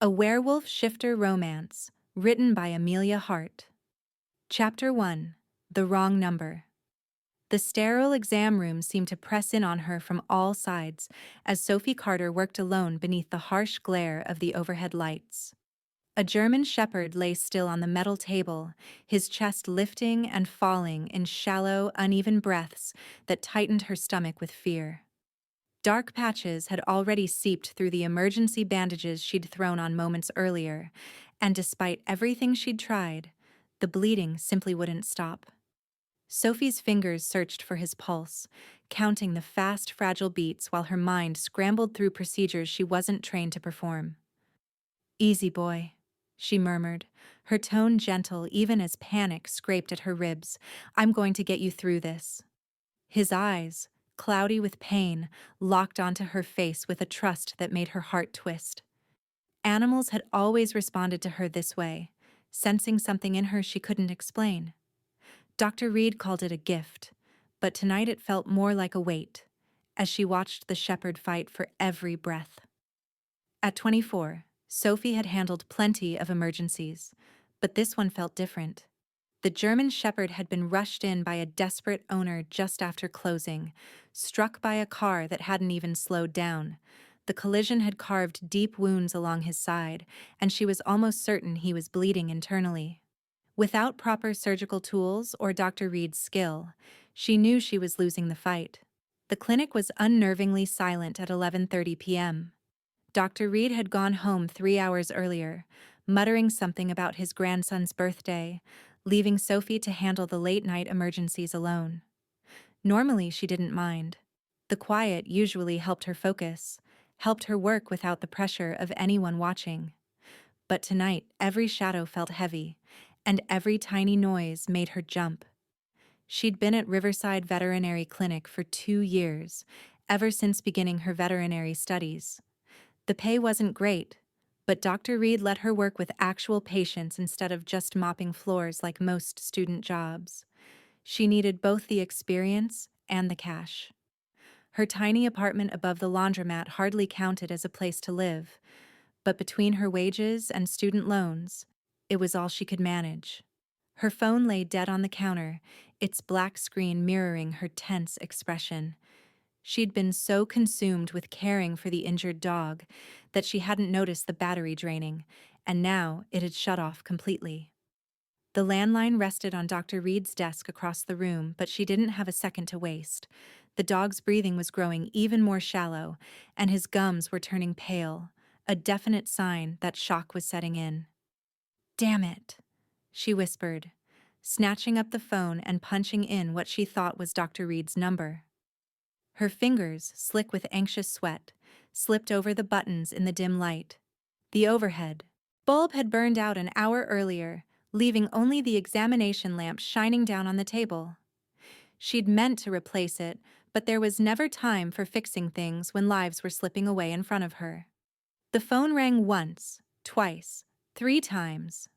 A Werewolf Shifter Romance, written by Amelia Hart. Chapter 1. The Wrong Number. The sterile exam room seemed to press in on her from all sides as Sophie Carter worked alone beneath the harsh glare of the overhead lights. A German shepherd lay still on the metal table, his chest lifting and falling in shallow, uneven breaths that tightened her stomach with fear. Dark patches had already seeped through the emergency bandages she'd thrown on moments earlier, and despite everything she'd tried, the bleeding simply wouldn't stop. Sophie's fingers searched for his pulse, counting the fast, fragile beats while her mind scrambled through procedures she wasn't trained to perform. "Easy, boy," she murmured, her tone gentle even as panic scraped at her ribs. "I'm going to get you through this." His eyes, cloudy with pain, locked onto her face with a trust that made her heart twist. Animals had always responded to her this way, sensing something in her she couldn't explain. Dr. Reed called it a gift, but tonight it felt more like a weight, as she watched the shepherd fight for every breath. At 24, Sophie had handled plenty of emergencies, but this one felt different. The German shepherd had been rushed in by a desperate owner just after closing, struck by a car that hadn't even slowed down. The collision had carved deep wounds along his side, and she was almost certain he was bleeding internally. Without proper surgical tools or Dr. Reed's skill, she knew she was losing the fight. The clinic was unnervingly silent at 11:30 p.m. Dr. Reed had gone home 3 hours earlier, muttering something about his grandson's birthday, leaving Sophie to handle the late-night emergencies alone. Normally, she didn't mind. The quiet usually helped her focus, helped her work without the pressure of anyone watching. But tonight, every shadow felt heavy, and every tiny noise made her jump. She'd been at Riverside Veterinary Clinic for 2 years, ever since beginning her veterinary studies. The pay wasn't great, but Dr. Reed let her work with actual patients instead of just mopping floors like most student jobs. She needed both the experience and the cash. Her tiny apartment above the laundromat hardly counted as a place to live, but between her wages and student loans, it was all she could manage. Her phone lay dead on the counter, its black screen mirroring her tense expression. She'd been so consumed with caring for the injured dog that she hadn't noticed the battery draining, and now it had shut off completely. The landline rested on Dr. Reed's desk across the room, but she didn't have a second to waste. The dog's breathing was growing even more shallow, and his gums were turning pale, a definite sign that shock was setting in. "Damn it," she whispered, snatching up the phone and punching in what she thought was Dr. Reed's number. Her fingers, slick with anxious sweat, slipped over the buttons in the dim light. The overhead bulb had burned out an hour earlier, leaving only the examination lamp shining down on the table. She'd meant to replace it, but there was never time for fixing things when lives were slipping away in front of her. The phone rang once, twice, 3 times.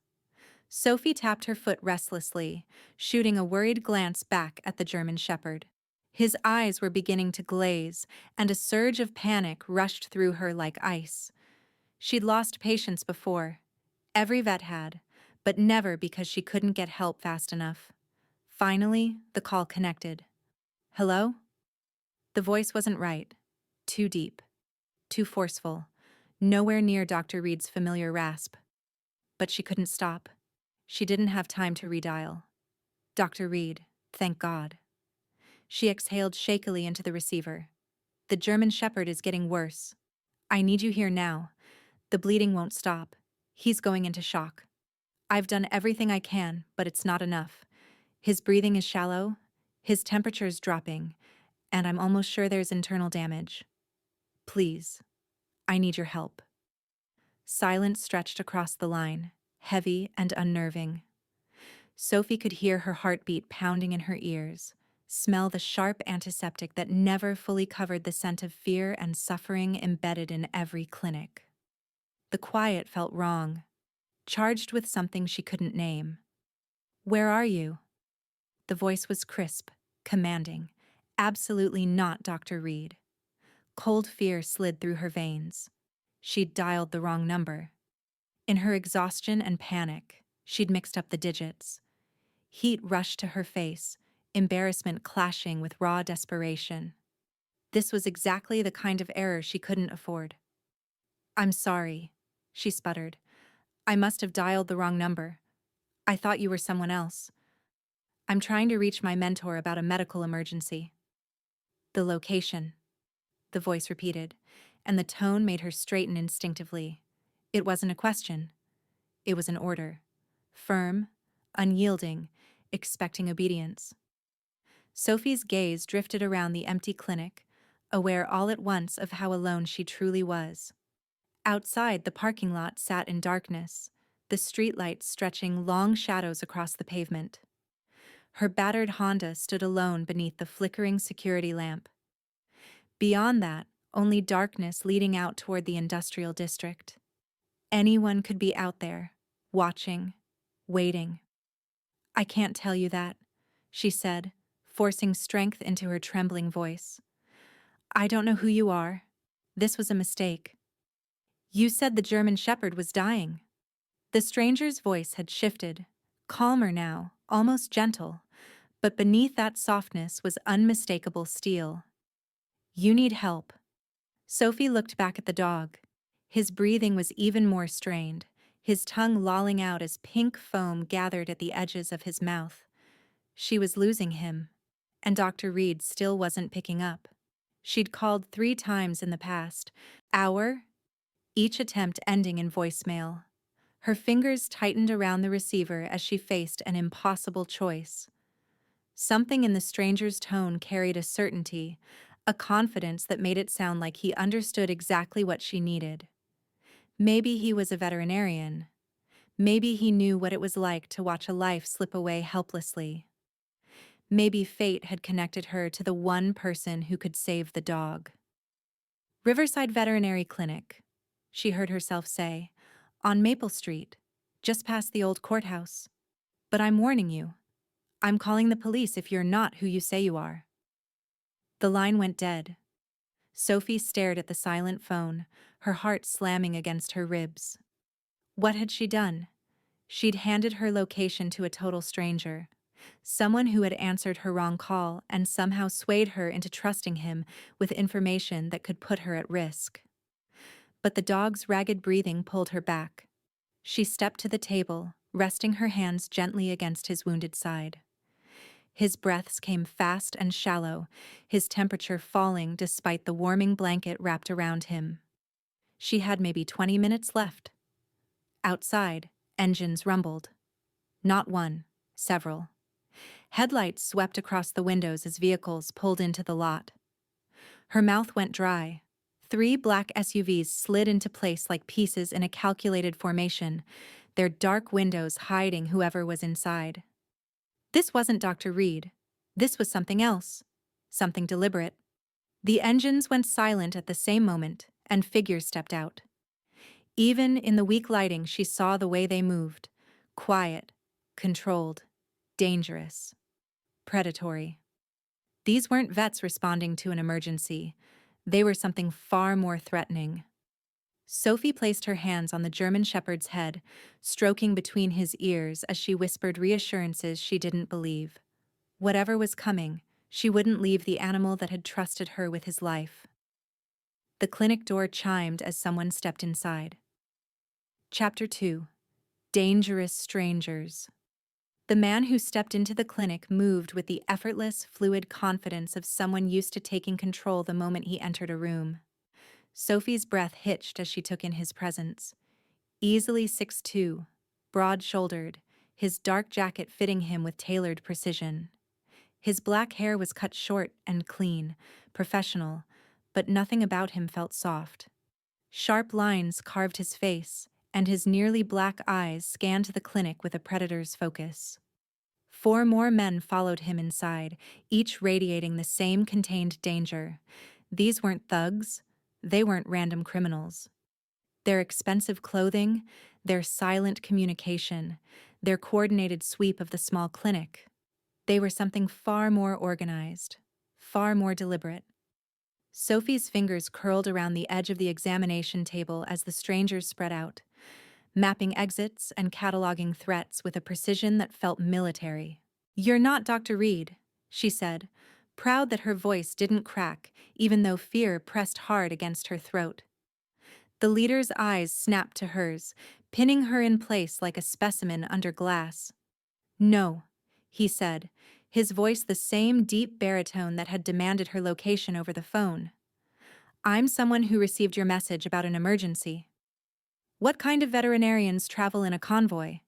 Sophie tapped her foot restlessly, shooting a worried glance back at the German shepherd. His eyes were beginning to glaze, and a surge of panic rushed through her like ice. She'd lost patients before. Every vet had, but never because she couldn't get help fast enough. Finally, the call connected. "Hello?" The voice wasn't right. Too deep. Too forceful. Nowhere near Dr. Reed's familiar rasp. But she couldn't stop. She didn't have time to redial. "Dr. Reed, thank God." She exhaled shakily into the receiver. "The German shepherd is getting worse. I need you here now. The bleeding won't stop. He's going into shock. I've done everything I can, but it's not enough. His breathing is shallow, his temperature is dropping, and I'm almost sure there's internal damage. Please, I need your help." Silence stretched across the line, heavy and unnerving. Sophie could hear her heartbeat pounding in her ears, smell the sharp antiseptic that never fully covered the scent of fear and suffering embedded in every clinic. The quiet felt wrong, charged with something she couldn't name. "Where are you?" The voice was crisp, commanding, absolutely not Dr. Reed. Cold fear slid through her veins. She'd dialed the wrong number. In her exhaustion and panic, she'd mixed up the digits. Heat rushed to her face, embarrassment clashing with raw desperation. This was exactly the kind of error she couldn't afford. "I'm sorry," she sputtered. "I must have dialed the wrong number. I thought you were someone else. I'm trying to reach my mentor about a medical emergency." "The location," the voice repeated, and the tone made her straighten instinctively. It wasn't a question. It was an order. Firm, unyielding, expecting obedience. Sophie's gaze drifted around the empty clinic, aware all at once of how alone she truly was. Outside, the parking lot sat in darkness, the streetlights stretching long shadows across the pavement. Her battered Honda stood alone beneath the flickering security lamp. Beyond that, only darkness leading out toward the industrial district. Anyone could be out there, watching, waiting. "I can't tell you that," she said, forcing strength into her trembling voice. "I don't know who you are. This was a mistake. You said the German Shepherd was dying." The stranger's voice had shifted, calmer now, almost gentle, but beneath that softness was unmistakable steel. "You need help." Sophie looked back at the dog. His breathing was even more strained, his tongue lolling out as pink foam gathered at the edges of his mouth. She was losing him, and Dr. Reed still wasn't picking up. She'd called 3 times in the past hour, each attempt ending in voicemail. Her fingers tightened around the receiver as she faced an impossible choice. Something in the stranger's tone carried a certainty, a confidence that made it sound like he understood exactly what she needed. Maybe he was a veterinarian. Maybe he knew what it was like to watch a life slip away helplessly. Maybe fate had connected her to the one person who could save the dog. "Riverside Veterinary Clinic," she heard herself say, "on Maple Street, just past the old courthouse. But I'm warning you. I'm calling the police if you're not who you say you are." The line went dead. Sophie stared at the silent phone, her heart slamming against her ribs. What had she done? She'd handed her location to a total stranger, someone who had answered her wrong call and somehow swayed her into trusting him with information that could put her at risk. But the dog's ragged breathing pulled her back. She stepped to the table, resting her hands gently against his wounded side. His breaths came fast and shallow, his temperature falling despite the warming blanket wrapped around him. She had maybe 20 minutes left. Outside, engines rumbled. Not one, several. Headlights swept across the windows as vehicles pulled into the lot. Her mouth went dry. 3 black SUVs slid into place like pieces in a calculated formation, their dark windows hiding whoever was inside. This wasn't Dr. Reed. This was something else. Something deliberate. The engines went silent at the same moment, and figures stepped out. Even in the weak lighting, she saw the way they moved. Quiet, controlled, dangerous, predatory. These weren't vets responding to an emergency. They were something far more threatening. Sophie placed her hands on the German Shepherd's head, stroking between his ears as she whispered reassurances she didn't believe. Whatever was coming, she wouldn't leave the animal that had trusted her with his life. The clinic door chimed as someone stepped inside. Chapter 2: Dangerous Strangers. The man who stepped into the clinic moved with the effortless, fluid confidence of someone used to taking control the moment he entered a room. Sophie's breath hitched as she took in his presence. Easily 6'2", broad-shouldered, his dark jacket fitting him with tailored precision. His black hair was cut short and clean, professional, but nothing about him felt soft. Sharp lines carved his face, and his nearly black eyes scanned the clinic with a predator's focus. 4 more men followed him inside, each radiating the same contained danger. These weren't thugs. They weren't random criminals. Their expensive clothing, their silent communication, their coordinated sweep of the small clinic. They were something far more organized, far more deliberate. Sophie's fingers curled around the edge of the examination table as the strangers spread out. mapping exits and cataloging threats with a precision that felt military. "You're not Dr. Reed," she said, proud that her voice didn't crack, even though fear pressed hard against her throat. The leader's eyes snapped to hers, pinning her in place like a specimen under glass. "No," he said, his voice the same deep baritone that had demanded her location over the phone. "I'm someone who received your message about an emergency." "What kind of veterinarians travel in a convoy?"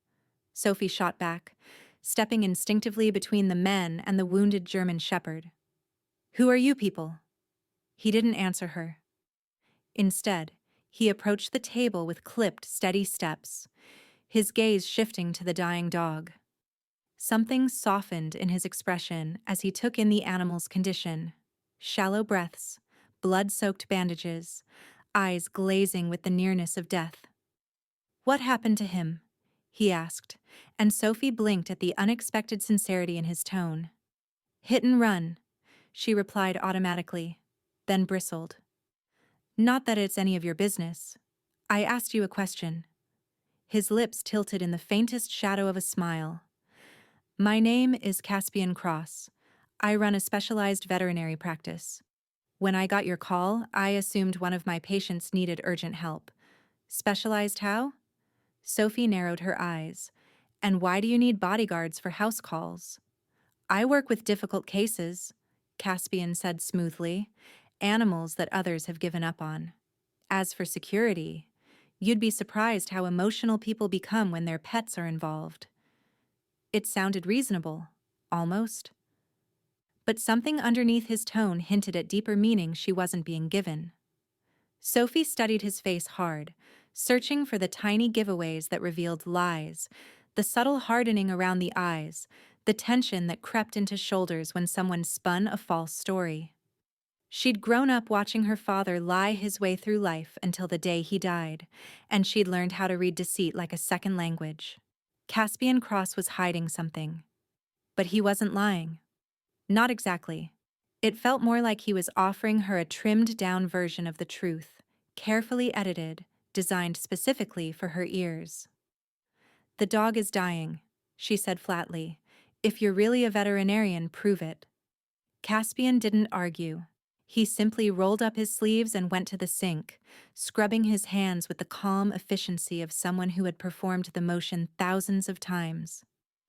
Sophie shot back, stepping instinctively between the men and the wounded German shepherd. "Who are you people?" He didn't answer her. Instead, he approached the table with clipped, steady steps, his gaze shifting to the dying dog. Something softened in his expression as he took in the animal's condition. Shallow breaths, blood-soaked bandages, eyes glazing with the nearness of death. "What happened to him?" he asked, and Sophie blinked at the unexpected sincerity in his tone. "Hit and run," she replied automatically, then bristled. "Not that it's any of your business. I asked you a question." His lips tilted in the faintest shadow of a smile. "My name is Caspian Cross. I run a specialized veterinary practice. When I got your call, I assumed one of my patients needed urgent help. Specialized how?" Sophie narrowed her eyes. "And why do you need bodyguards for house calls?" "I work with difficult cases," Caspian said smoothly, "animals that others have given up on. As for security, you'd be surprised how emotional people become when their pets are involved." It sounded reasonable, almost. But something underneath his tone hinted at deeper meaning she wasn't being given. Sophie studied his face hard, searching for the tiny giveaways that revealed lies, the subtle hardening around the eyes, the tension that crept into shoulders when someone spun a false story. She'd grown up watching her father lie his way through life until the day he died, and she'd learned how to read deceit like a second language. Caspian Cross was hiding something. But he wasn't lying. Not exactly. It felt more like he was offering her a trimmed-down version of the truth, carefully edited, designed specifically for her ears. "The dog is dying," she said flatly. "If you're really a veterinarian, prove it." Caspian didn't argue. He simply rolled up his sleeves and went to the sink, scrubbing his hands with the calm efficiency of someone who had performed the motion thousands of times.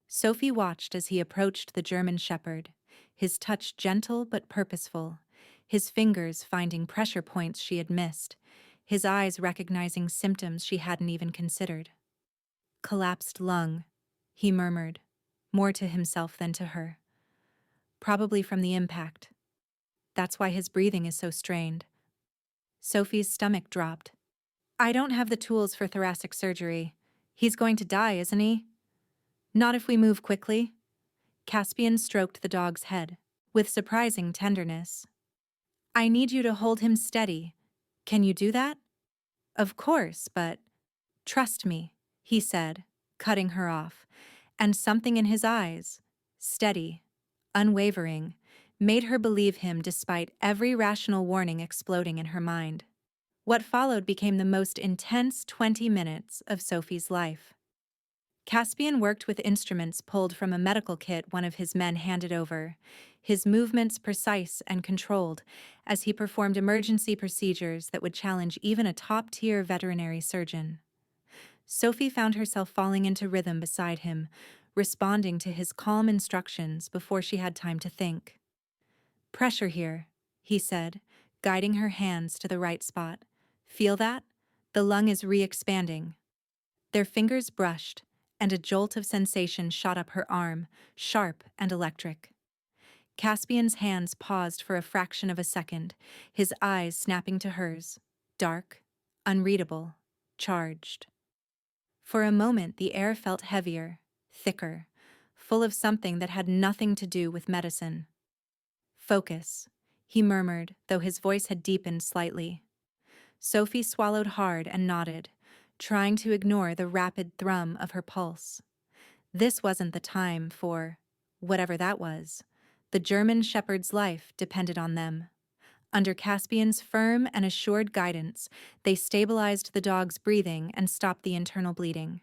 Sophie watched as he approached the German shepherd, his touch gentle but purposeful, his fingers finding pressure points she had missed, his eyes recognizing symptoms she hadn't even considered. "Collapsed lung," he murmured, more to himself than to her. "Probably from the impact. That's why his breathing is so strained." Sophie's stomach dropped. "I don't have the tools for thoracic surgery. He's going to die, isn't he?" "Not if we move quickly." Caspian stroked the dog's head, with surprising tenderness. "I need you to hold him steady. Can you do that?" "Of course, but—" "Trust me," he said, cutting her off, and something in his eyes, steady, unwavering, made her believe him despite every rational warning exploding in her mind. What followed became the most intense 20 minutes of Sophie's life. Caspian worked with instruments pulled from a medical kit one of his men handed over, his movements precise and controlled, as he performed emergency procedures that would challenge even a top-tier veterinary surgeon. Sophie found herself falling into rhythm beside him, responding to his calm instructions before she had time to think. "Pressure here," he said, guiding her hands to the right spot. "Feel that? The lung is re-expanding." Their fingers brushed, and a jolt of sensation shot up her arm, sharp and electric. Caspian's hands paused for a fraction of a second, his eyes snapping to hers, dark, unreadable, charged. For a moment the air felt heavier, thicker, full of something that had nothing to do with medicine. "Focus," he murmured, though his voice had deepened slightly. Sophie swallowed hard and nodded, trying to ignore the rapid thrum of her pulse. This wasn't the time for whatever that was. The German shepherd's life depended on them. Under Caspian's firm and assured guidance, they stabilized the dog's breathing and stopped the internal bleeding.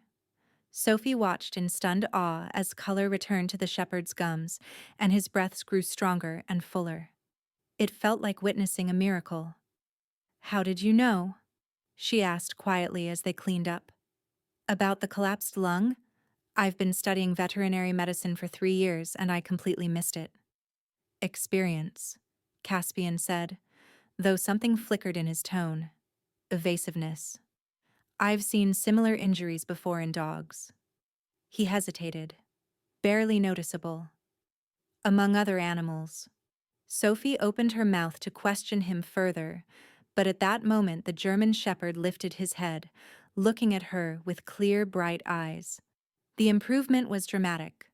Sophie watched in stunned awe as color returned to the shepherd's gums and his breaths grew stronger and fuller. It felt like witnessing a miracle. "How did you know?" she asked quietly as they cleaned up. "About the collapsed lung? I've been studying veterinary medicine for 3 years and I completely missed it." "Experience," Caspian said, though something flickered in his tone. "Evasiveness. I've seen similar injuries before in dogs." He hesitated. "Barely noticeable. Among other animals." Sophie opened her mouth to question him further, but at that moment the German shepherd lifted his head, looking at her with clear, bright eyes. The improvement was dramatic,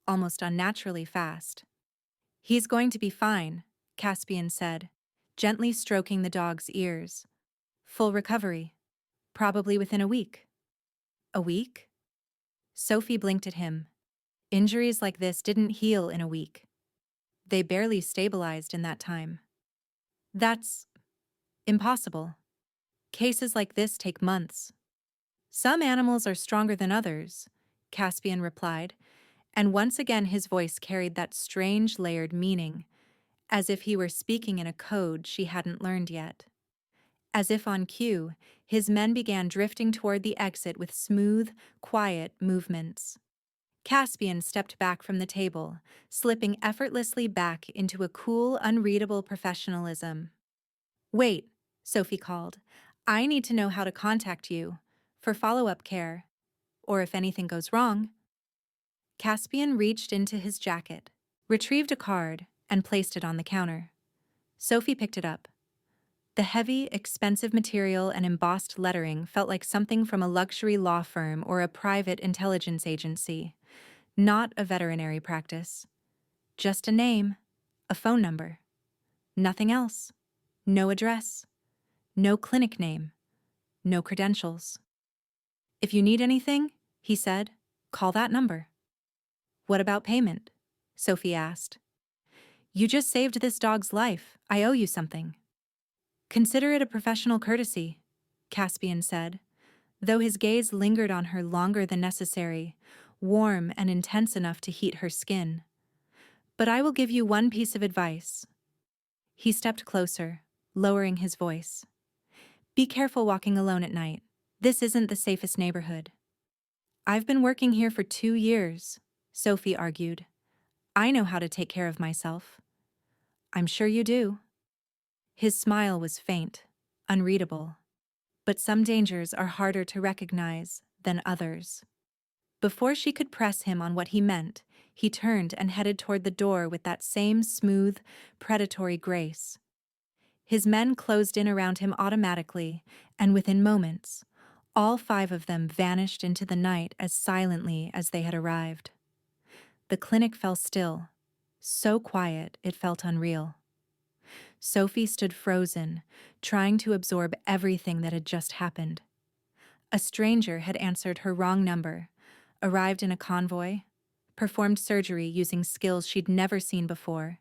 almost unnaturally fast. "He's going to be fine," Caspian said, gently stroking the dog's ears. "Full recovery. Probably within a week." "A week?" Sophie blinked at him. Injuries like this didn't heal in a week. They barely stabilized in that time. "That's impossible. Cases like this take months." "Some animals are stronger than others," Caspian replied, and once again his voice carried that strange layered meaning, as if he were speaking in a code she hadn't learned yet. As if on cue, his men began drifting toward the exit with smooth, quiet movements. Caspian stepped back from the table, slipping effortlessly back into a cool, unreadable professionalism. "Wait," Sophie called. "I need to know how to contact you, for follow-up care, or if anything goes wrong." Caspian reached into his jacket, retrieved a card, and placed it on the counter. Sophie picked it up. The heavy, expensive material and embossed lettering felt like something from a luxury law firm or a private intelligence agency, not a veterinary practice. Just a name, a phone number. Nothing else. No address. No clinic name. No credentials. "If you need anything," he said, "call that number." "What about payment?" Sophie asked. "You just saved this dog's life. I owe you something." "Consider it a professional courtesy," Caspian said, though his gaze lingered on her longer than necessary, warm and intense enough to heat her skin. "But I will give you one piece of advice." He stepped closer, lowering his voice. "Be careful walking alone at night. This isn't the safest neighborhood." "I've been working here for 2 years," Sophie argued. "I know how to take care of myself." "I'm sure you do." His smile was faint, unreadable. But some dangers are harder to recognize than others. Before she could press him on what he meant, he turned and headed toward the door with that same smooth, predatory grace. His men closed in around him automatically, and within moments, all 5 of them vanished into the night as silently as they had arrived. The clinic fell still, so quiet it felt unreal. Sophie stood frozen, trying to absorb everything that had just happened. A stranger had answered her wrong number, arrived in a convoy, performed surgery using skills she'd never seen before,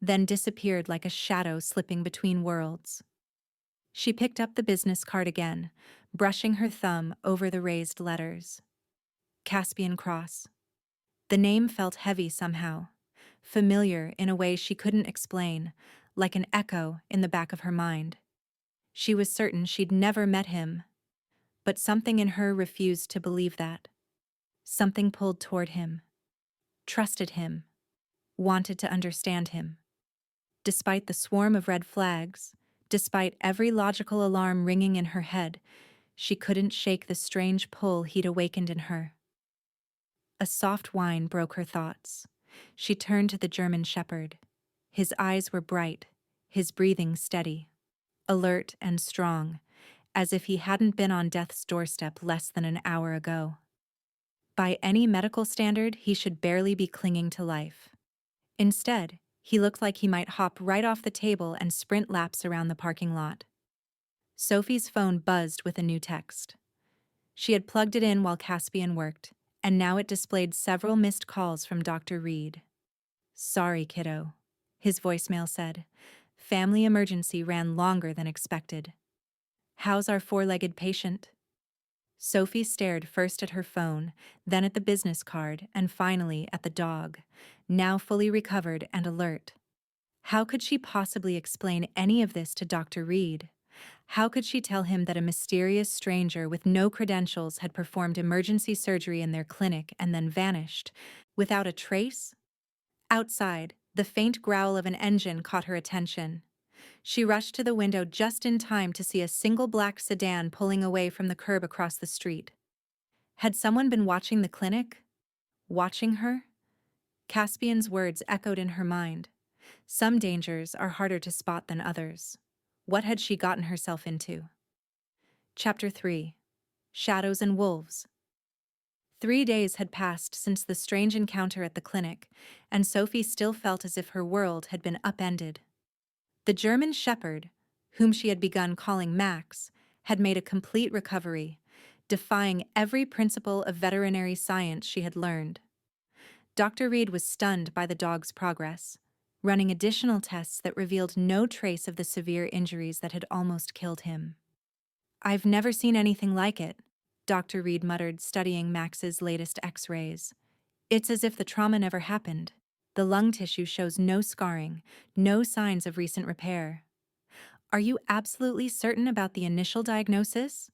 then disappeared like a shadow slipping between worlds. She picked up the business card again, brushing her thumb over the raised letters. Caspian Cross. The name felt heavy somehow, familiar in a way she couldn't explain, like an echo in the back of her mind. She was certain she'd never met him, but something in her refused to believe that. Something pulled toward him, trusted him, wanted to understand him. Despite the swarm of red flags, despite every logical alarm ringing in her head, she couldn't shake the strange pull he'd awakened in her. A soft whine broke her thoughts. She turned to the German shepherd. His eyes were bright, his breathing steady, alert and strong, as if he hadn't been on death's doorstep less than an hour ago. By any medical standard, he should barely be clinging to life. Instead, he looked like he might hop right off the table and sprint laps around the parking lot. Sophie's phone buzzed with a new text. She had plugged it in while Caspian worked, and now it displayed several missed calls from Dr. Reed. "Sorry, kiddo," his voicemail said, family emergency ran longer than expected. How's our four-legged patient? Sophie stared first at her phone, then at the business card, and finally at the dog, now fully recovered and alert. How could she possibly explain any of this to Dr. Reed? How could she tell him that a mysterious stranger with no credentials had performed emergency surgery in their clinic and then vanished, without a trace? Outside, the faint growl of an engine caught her attention. She rushed to the window just in time to see a single black sedan pulling away from the curb across the street. Had someone been watching the clinic? Watching her? Caspian's words echoed in her mind. Some dangers are harder to spot than others. What had she gotten herself into? Chapter 3. Shadows and Wolves. 3 days had passed since the strange encounter at the clinic, and Sophie still felt as if her world had been upended. The German shepherd, whom she had begun calling Max, had made a complete recovery, defying every principle of veterinary science she had learned. Dr. Reed was stunned by the dog's progress, running additional tests that revealed no trace of the severe injuries that had almost killed him. "I've never seen anything like it," Dr. Reed muttered, studying Max's latest X-rays. "It's as if the trauma never happened. The lung tissue shows no scarring, no signs of recent repair." "Are you absolutely certain about the initial diagnosis?"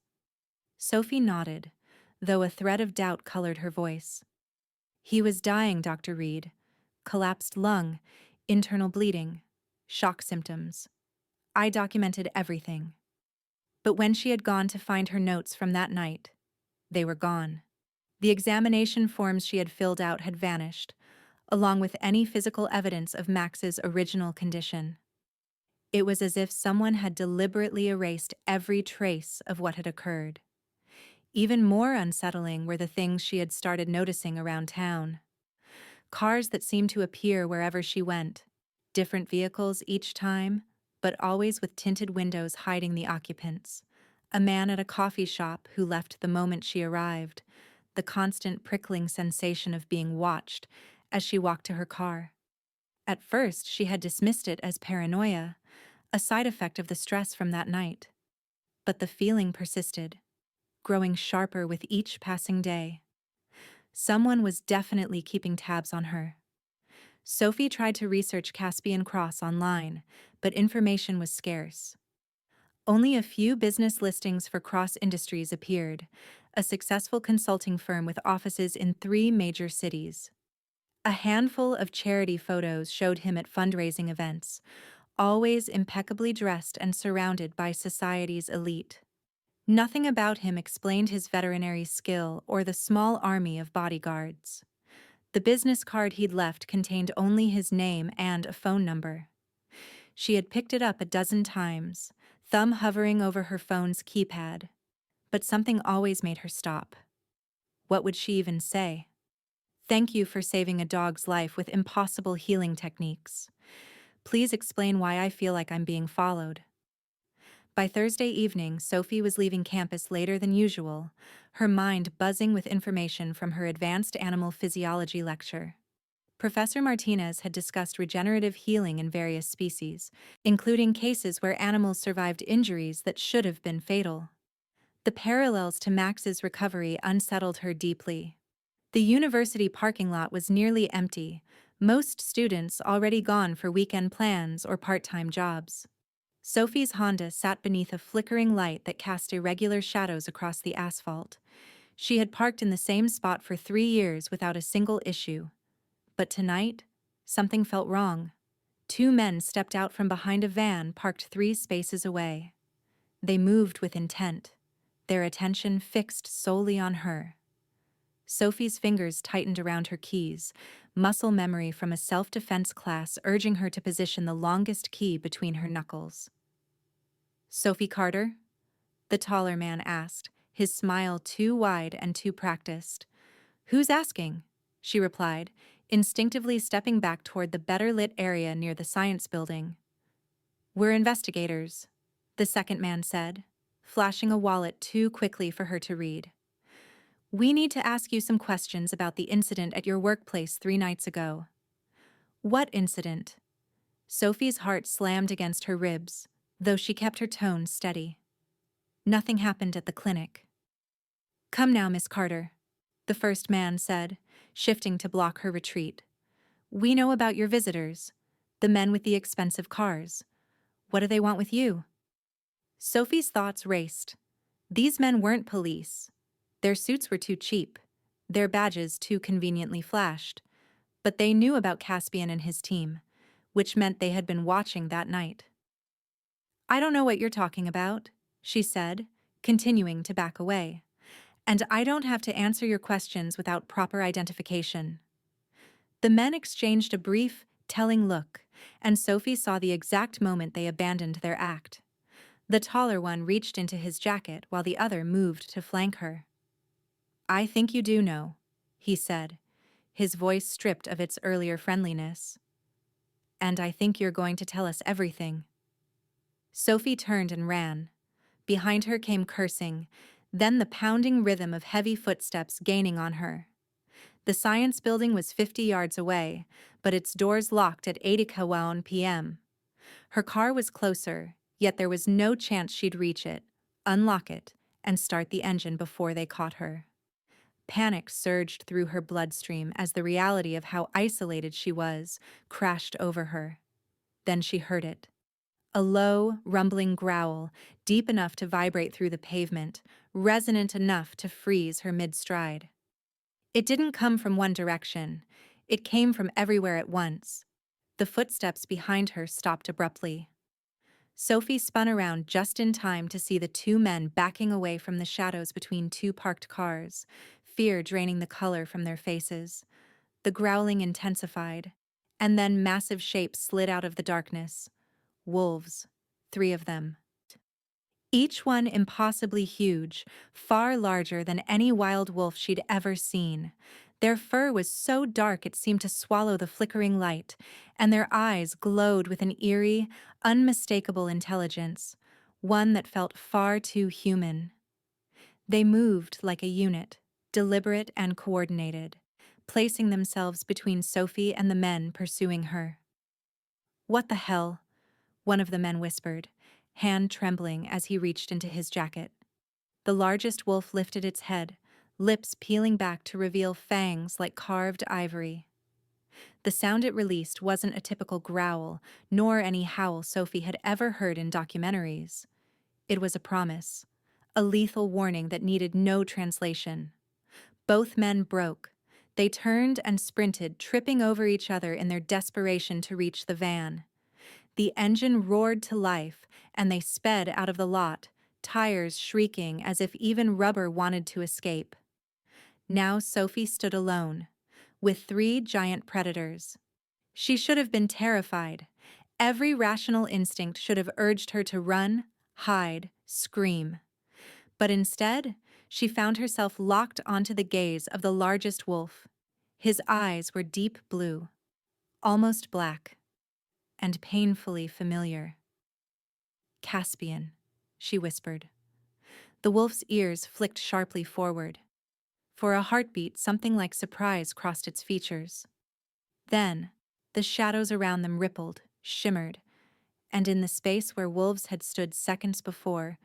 Sophie nodded, though a thread of doubt colored her voice. "He was dying, Dr. Reed. Collapsed lung, internal bleeding, shock symptoms. I documented everything." But when she had gone to find her notes from that night, they were gone. The examination forms she had filled out had vanished, along with any physical evidence of Max's original condition. It was as if someone had deliberately erased every trace of what had occurred. Even more unsettling were the things she had started noticing around town. Cars that seemed to appear wherever she went, different vehicles each time, but always with tinted windows hiding the occupants. A man at a coffee shop who left the moment she arrived, the constant prickling sensation of being watched as she walked to her car. At first, she had dismissed it as paranoia, a side effect of the stress from that night. But the feeling persisted, growing sharper with each passing day. Someone was definitely keeping tabs on her. Sophie tried to research Caspian Cross online, but information was scarce. Only a few business listings for Cross Industries appeared, a successful consulting firm with offices in 3 major cities. A handful of charity photos showed him at fundraising events, always impeccably dressed and surrounded by society's elite. Nothing about him explained his veterinary skill or the small army of bodyguards. The business card he'd left contained only his name and a phone number. She had picked it up a dozen times, thumb hovering over her phone's keypad, but something always made her stop. What would she even say? "Thank you for saving a dog's life with impossible healing techniques. Please explain why I feel like I'm being followed." By Thursday evening, Sophie was leaving campus later than usual, her mind buzzing with information from her advanced animal physiology lecture. Professor Martinez had discussed regenerative healing in various species, including cases where animals survived injuries that should have been fatal. The parallels to Max's recovery unsettled her deeply. The university parking lot was nearly empty, most students already gone for weekend plans or part-time jobs. Sophie's Honda sat beneath a flickering light that cast irregular shadows across the asphalt. She had parked in the same spot for 3 years without a single issue. But tonight, something felt wrong. 2 men stepped out from behind a van parked 3 spaces away. They moved with intent, their attention fixed solely on her. Sophie's fingers tightened around her keys, muscle memory from a self-defense class urging her to position the longest key between her knuckles. "Sophie Carter?" the taller man asked, his smile too wide and too practiced. "Who's asking?" she replied, instinctively stepping back toward the better-lit area near the science building. "We're investigators," the second man said, flashing a wallet too quickly for her to read. "We need to ask you some questions about the incident at your workplace 3 nights ago." "What incident?" Sophie's heart slammed against her ribs, though she kept her tone steady. Nothing happened at the clinic. "Come now, Miss Carter," the first man said, shifting to block her retreat. "We know about your visitors, the men with the expensive cars. What do they want with you?" Sophie's thoughts raced. These men weren't police. Their suits were too cheap, their badges too conveniently flashed. But they knew about Caspian and his team, which meant they had been watching that night. "I don't know what you're talking about," she said, continuing to back away. "And I don't have to answer your questions without proper identification." The men exchanged a brief, telling look, and Sophie saw the exact moment they abandoned their act. The taller one reached into his jacket while the other moved to flank her. "I think you do know," he said, his voice stripped of its earlier friendliness. "And I think you're going to tell us everything." Sophie turned and ran. Behind her came cursing, then the pounding rhythm of heavy footsteps gaining on her. The science building was 50 yards away, but its doors locked at 8:01 p.m. Her car was closer, yet there was no chance she'd reach it, unlock it, and start the engine before they caught her. Panic surged through her bloodstream as the reality of how isolated she was crashed over her. Then she heard it. A low, rumbling growl, deep enough to vibrate through the pavement, resonant enough to freeze her mid-stride. It didn't come from one direction. It came from everywhere at once. The footsteps behind her stopped abruptly. Sophie spun around just in time to see the two men backing away from the shadows between two parked cars, fear draining the color from their faces. The growling intensified, and then massive shapes slid out of the darkness. Wolves, 3 of them. Each one impossibly huge, far larger than any wild wolf she'd ever seen. Their fur was so dark it seemed to swallow the flickering light, and their eyes glowed with an eerie, unmistakable intelligence, one that felt far too human. They moved like a unit, deliberate and coordinated, placing themselves between Sophie and the men pursuing her. "What the hell?" one of the men whispered, hand trembling as he reached into his jacket. The largest wolf lifted its head, lips peeling back to reveal fangs like carved ivory. The sound it released wasn't a typical growl, nor any howl Sophie had ever heard in documentaries. It was a promise, a lethal warning that needed no translation. Both men broke. They turned and sprinted, tripping over each other in their desperation to reach the van. The engine roared to life, and they sped out of the lot, tires shrieking as if even rubber wanted to escape. Now Sophie stood alone, with 3 giant predators. She should have been terrified. Every rational instinct should have urged her to run, hide, scream. But instead, she found herself locked onto the gaze of the largest wolf. His eyes were deep blue, almost black, and painfully familiar. "Caspian," she whispered. The wolf's ears flicked sharply forward. For a heartbeat, something like surprise crossed its features. Then, the shadows around them rippled, shimmered, and in the space where wolves had stood seconds before,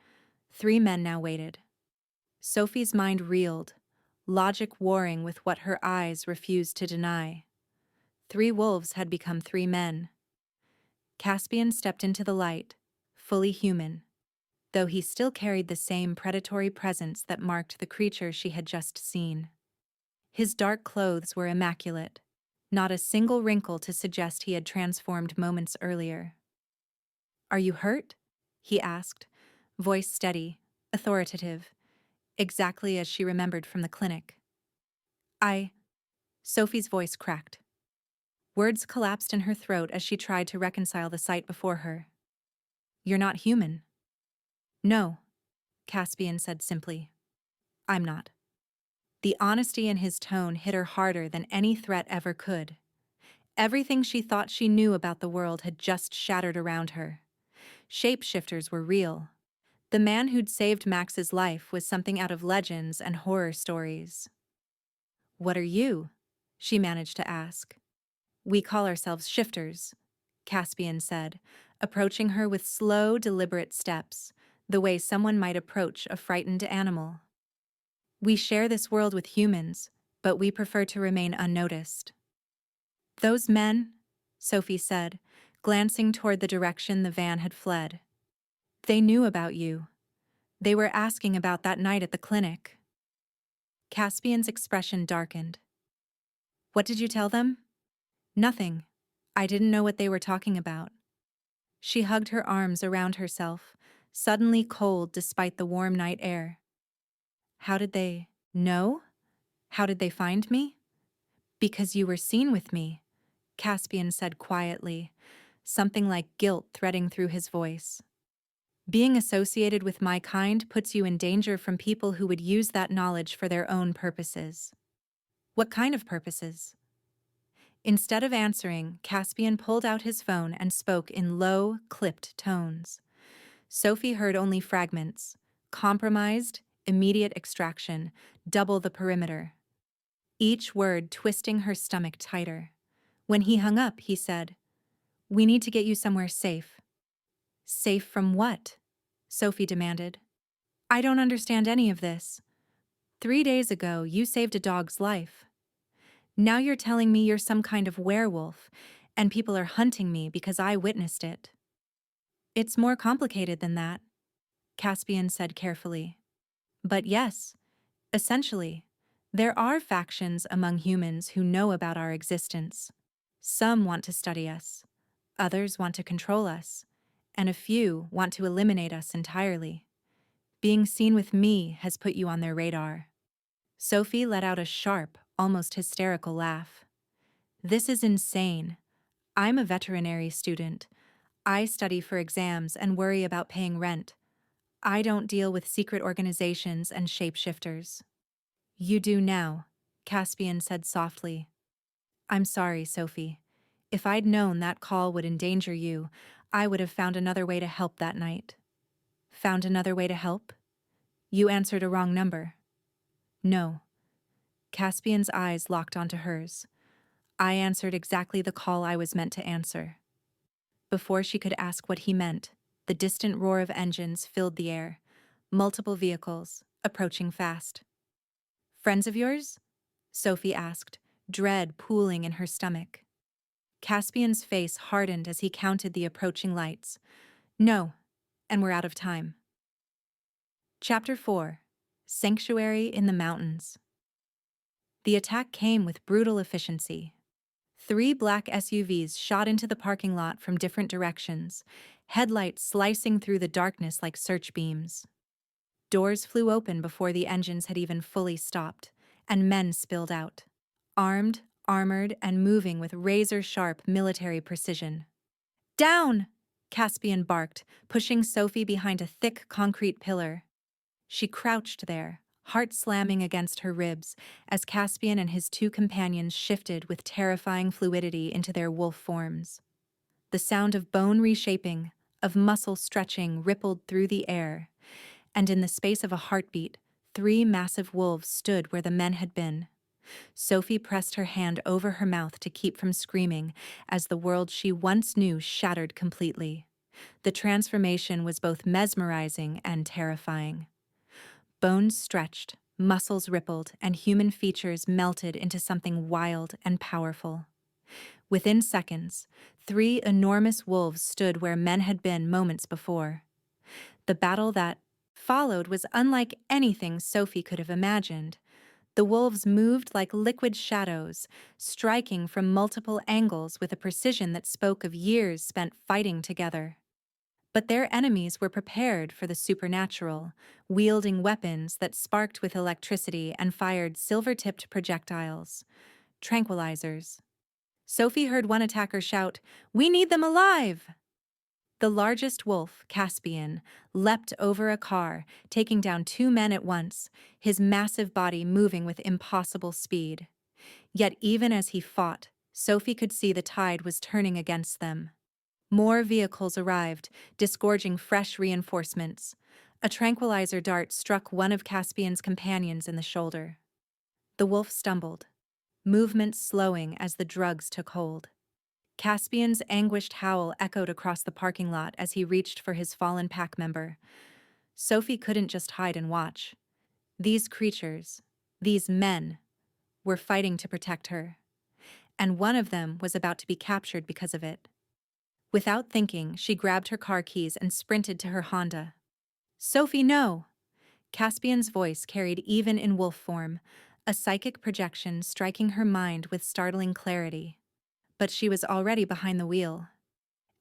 3 men now waited. Sophie's mind reeled, logic warring with what her eyes refused to deny. 3 wolves had become 3 men. Caspian stepped into the light, fully human, though he still carried the same predatory presence that marked the creature she had just seen. His dark clothes were immaculate, not a single wrinkle to suggest he had transformed moments earlier. "Are you hurt?" he asked, voice steady, authoritative, exactly as she remembered from the clinic. Sophie's voice cracked. Words collapsed in her throat as she tried to reconcile the sight before her. "You're not human." "No," Caspian said simply. "I'm not." The honesty in his tone hit her harder than any threat ever could. Everything she thought she knew about the world had just shattered around her. Shapeshifters were real. The man who'd saved Max's life was something out of legends and horror stories. "What are you?" she managed to ask. "We call ourselves shifters," Caspian said, approaching her with slow, deliberate steps, the way someone might approach a frightened animal. We share this world with humans, but we prefer to remain unnoticed. Those men, Sophie said, glancing toward the direction the van had fled. They knew about you. They were asking about that night at the clinic. Caspian's expression darkened. What did you tell them? Nothing. I didn't know what they were talking about. She hugged her arms around herself, suddenly cold despite the warm night air. How did they know? How did they find me? Because you were seen with me, Caspian said quietly, something like guilt threading through his voice. Being associated with my kind puts you in danger from people who would use that knowledge for their own purposes. What kind of purposes? Instead of answering, Caspian pulled out his phone and spoke in low, clipped tones. Sophie heard only fragments. Compromised, immediate extraction, double the perimeter. Each word twisting her stomach tighter. When he hung up, he said, "We need to get you somewhere safe." Safe from what? Sophie demanded. I don't understand any of this. 3 days ago, you saved a dog's life. Now you're telling me you're some kind of werewolf, and people are hunting me because I witnessed it. It's more complicated than that, Caspian said carefully. But yes, essentially, there are factions among humans who know about our existence. Some want to study us, others want to control us, and a few want to eliminate us entirely. Being seen with me has put you on their radar. Sophie let out a sharp, almost hysterical laugh. This is insane. I'm a veterinary student. I study for exams and worry about paying rent. I don't deal with secret organizations and shapeshifters. You do now, Caspian said softly. I'm sorry, Sophie. If I'd known that call would endanger you, I would have found another way to help that night. Found another way to help? You answered a wrong number. No. Caspian's eyes locked onto hers. I answered exactly the call I was meant to answer. Before she could ask what he meant, the distant roar of engines filled the air. Multiple vehicles, approaching fast. Friends of yours? Sophie asked, dread pooling in her stomach. Caspian's face hardened as he counted the approaching lights. No, and we're out of time. Chapter 4. Sanctuary in the Mountains. The attack came with brutal efficiency. 3 black SUVs shot into the parking lot from different directions, headlights slicing through the darkness like search beams. Doors flew open before the engines had even fully stopped, and men spilled out. Armed, armored, and moving with razor-sharp military precision. Down! Caspian barked, pushing Sophie behind a thick concrete pillar. She crouched there, heart slamming against her ribs, as Caspian and his 2 companions shifted with terrifying fluidity into their wolf forms. The sound of bone reshaping, of muscle stretching rippled through the air, and in the space of a heartbeat, 3 massive wolves stood where the men had been. Sophie pressed her hand over her mouth to keep from screaming as the world she once knew shattered completely. The transformation was both mesmerizing and terrifying. Bones stretched, muscles rippled, and human features melted into something wild and powerful. Within seconds, 3 enormous wolves stood where men had been moments before. The battle that followed was unlike anything Sophie could have imagined. The wolves moved like liquid shadows, striking from multiple angles with a precision that spoke of years spent fighting together. But their enemies were prepared for the supernatural, wielding weapons that sparked with electricity and fired silver-tipped projectiles, tranquilizers. Sophie heard one attacker shout, "We need them alive!" The largest wolf, Caspian, leapt over a car, taking down 2 men at once, his massive body moving with impossible speed. Yet even as he fought, Sophie could see the tide was turning against them. More vehicles arrived, disgorging fresh reinforcements. A tranquilizer dart struck one of Caspian's companions in the shoulder. The wolf stumbled, movement slowing as the drugs took hold. Caspian's anguished howl echoed across the parking lot as he reached for his fallen pack member. Sophie couldn't just hide and watch. These creatures, these men, were fighting to protect her. And one of them was about to be captured because of it. Without thinking, she grabbed her car keys and sprinted to her Honda. "Sophie, no!" Caspian's voice carried even in wolf form, a psychic projection striking her mind with startling clarity. But she was already behind the wheel.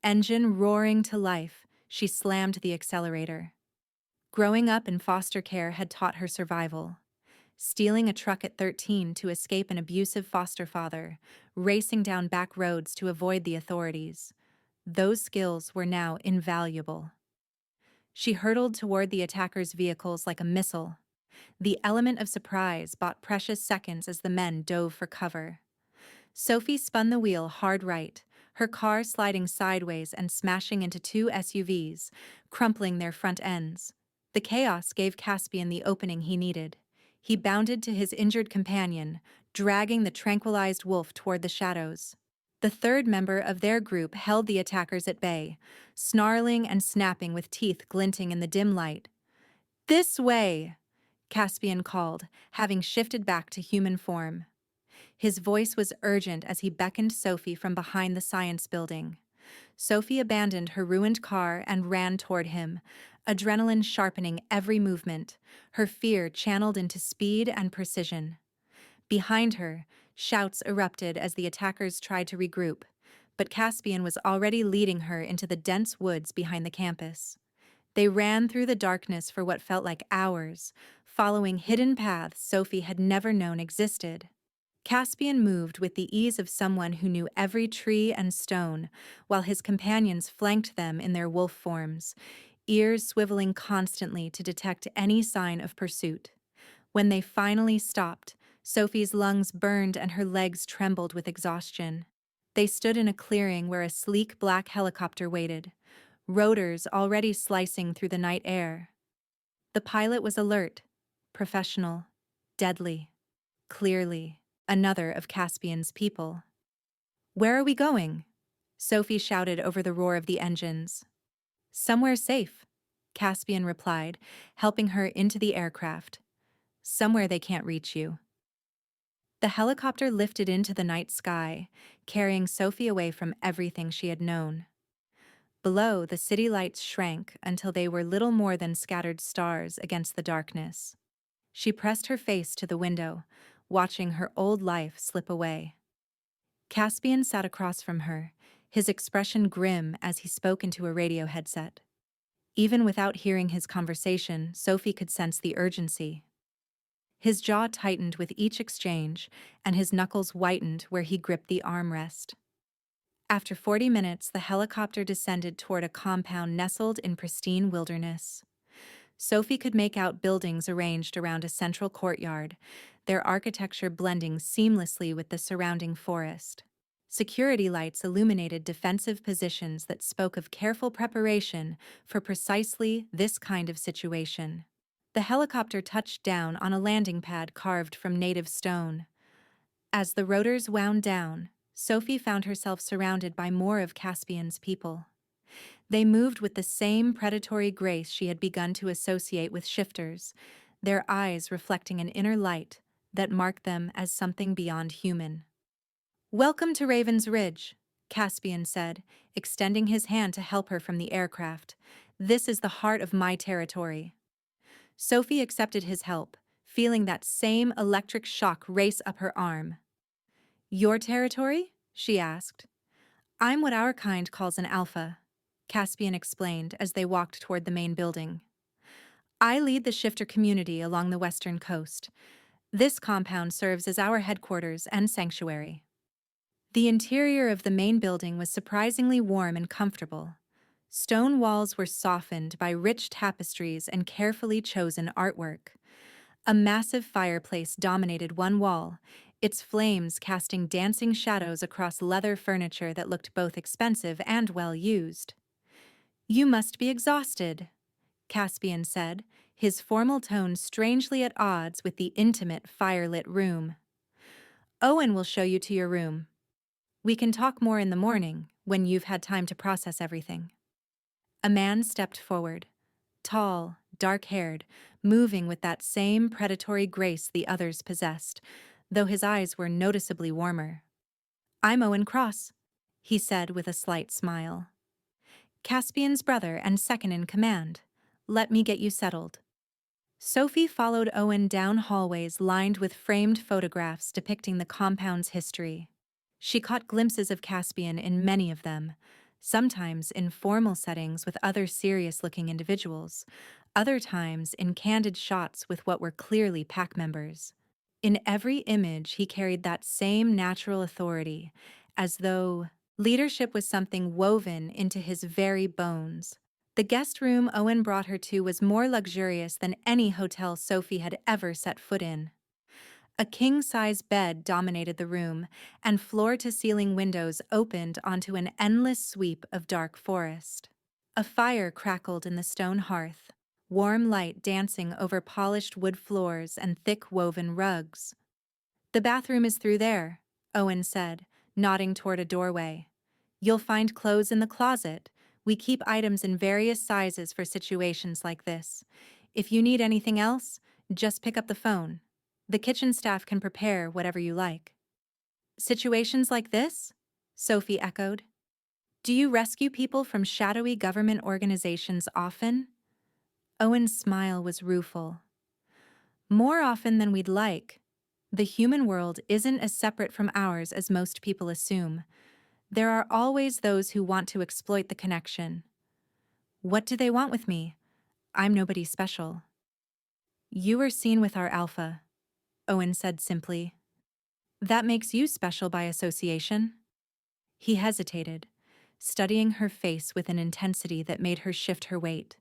Engine roaring to life, she slammed the accelerator. Growing up in foster care had taught her survival. Stealing a truck at 13 to escape an abusive foster father, racing down back roads to avoid the authorities. Those skills were now invaluable. She hurtled toward the attackers' vehicles like a missile. The element of surprise bought precious seconds as the men dove for cover. Sophie spun the wheel hard right, her car sliding sideways and smashing into two SUVs, crumpling their front ends. The chaos gave Caspian the opening he needed. He bounded to his injured companion, dragging the tranquilized wolf toward the shadows. The third member of their group held the attackers at bay, snarling and snapping with teeth glinting in the dim light. "This way!" Caspian called, having shifted back to human form. His voice was urgent as he beckoned Sophie from behind the science building. Sophie abandoned her ruined car and ran toward him, adrenaline sharpening every movement, her fear channeled into speed and precision. Behind her, shouts erupted as the attackers tried to regroup, but Caspian was already leading her into the dense woods behind the campus. They ran through the darkness for what felt like hours, following hidden paths Sophie had never known existed. Caspian moved with the ease of someone who knew every tree and stone, while his companions flanked them in their wolf forms, ears swiveling constantly to detect any sign of pursuit. When they finally stopped, Sophie's lungs burned and her legs trembled with exhaustion. They stood in a clearing where a sleek black helicopter waited, rotors already slicing through the night air. The pilot was alert, professional, deadly. Clearly, another of Caspian's people. "Where are we going?" Sophie shouted over the roar of the engines. "Somewhere safe," Caspian replied, helping her into the aircraft. "Somewhere they can't reach you." The helicopter lifted into the night sky, carrying Sophie away from everything she had known. Below, the city lights shrank until they were little more than scattered stars against the darkness. She pressed her face to the window, watching her old life slip away. Caspian sat across from her, his expression grim as he spoke into a radio headset. Even without hearing his conversation, Sophie could sense the urgency. His jaw tightened with each exchange, and his knuckles whitened where he gripped the armrest. After 40 minutes, the helicopter descended toward a compound nestled in pristine wilderness. Sophie could make out buildings arranged around a central courtyard, their architecture blending seamlessly with the surrounding forest. Security lights illuminated defensive positions that spoke of careful preparation for precisely this kind of situation. The helicopter touched down on a landing pad carved from native stone. As the rotors wound down, Sophie found herself surrounded by more of Caspian's people. They moved with the same predatory grace she had begun to associate with shifters, their eyes reflecting an inner light that marked them as something beyond human. "Welcome to Raven's Ridge," Caspian said, extending his hand to help her from the aircraft. "This is the heart of my territory." Sophie accepted his help, feeling that same electric shock race up her arm. "Your territory?" she asked. "I'm what our kind calls an alpha," Caspian explained as they walked toward the main building. "I lead the shifter community along the western coast. This compound serves as our headquarters and sanctuary." The interior of the main building was surprisingly warm and comfortable. Stone walls were softened by rich tapestries and carefully chosen artwork. A massive fireplace dominated one wall, its flames casting dancing shadows across leather furniture that looked both expensive and well used. "You must be exhausted," Caspian said, his formal tone strangely at odds with the intimate, firelit room. "Owen will show you to your room." We can talk more in the morning, when you've had time to process everything. A man stepped forward, tall, dark-haired, moving with that same predatory grace the others possessed, though his eyes were noticeably warmer. "I'm Owen Cross," he said with a slight smile. "Caspian's brother and second in command. Let me get you settled." Sophie followed Owen down hallways lined with framed photographs depicting the compound's history. She caught glimpses of Caspian in many of them, sometimes in formal settings with other serious-looking individuals, other times in candid shots with what were clearly pack members. In every image, he carried that same natural authority, as though leadership was something woven into his very bones. The guest room Owen brought her to was more luxurious than any hotel Sophie had ever set foot in. A king-size bed dominated the room, and floor-to-ceiling windows opened onto an endless sweep of dark forest. A fire crackled in the stone hearth, warm light dancing over polished wood floors and thick woven rugs. "The bathroom is through there," Owen said, nodding toward a doorway. "You'll find clothes in the closet. We keep items in various sizes for situations like this. If you need anything else, just pick up the phone. The kitchen staff can prepare whatever you like." "Situations like this?" Sophie echoed. "Do you rescue people from shadowy government organizations often?" Owen's smile was rueful. "More often than we'd like. The human world isn't as separate from ours as most people assume. There are always those who want to exploit the connection." "What do they want with me? I'm nobody special." "You were seen with our Alpha," Owen said simply. "That makes you special by association?" He hesitated, studying her face with an intensity that made her shift her weight.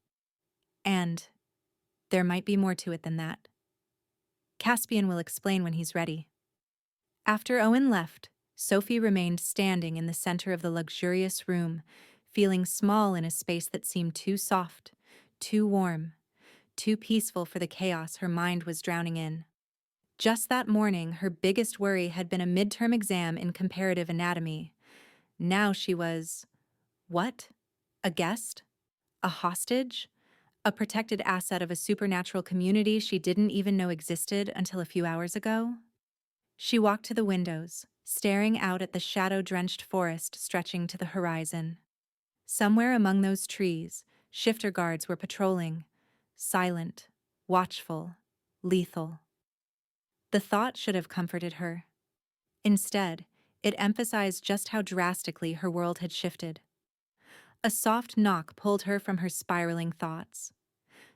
"And there might be more to it than that. Caspian will explain when he's ready." After Owen left, Sophie remained standing in the center of the luxurious room, feeling small in a space that seemed too soft, too warm, too peaceful for the chaos her mind was drowning in. Just that morning, her biggest worry had been a midterm exam in comparative anatomy. Now she was, what? A guest? A hostage? A protected asset of a supernatural community she didn't even know existed until a few hours ago? She walked to the windows, staring out at the shadow-drenched forest stretching to the horizon. Somewhere among those trees, shifter guards were patrolling, silent, watchful, lethal. The thought should have comforted her. Instead, it emphasized just how drastically her world had shifted. A soft knock pulled her from her spiraling thoughts.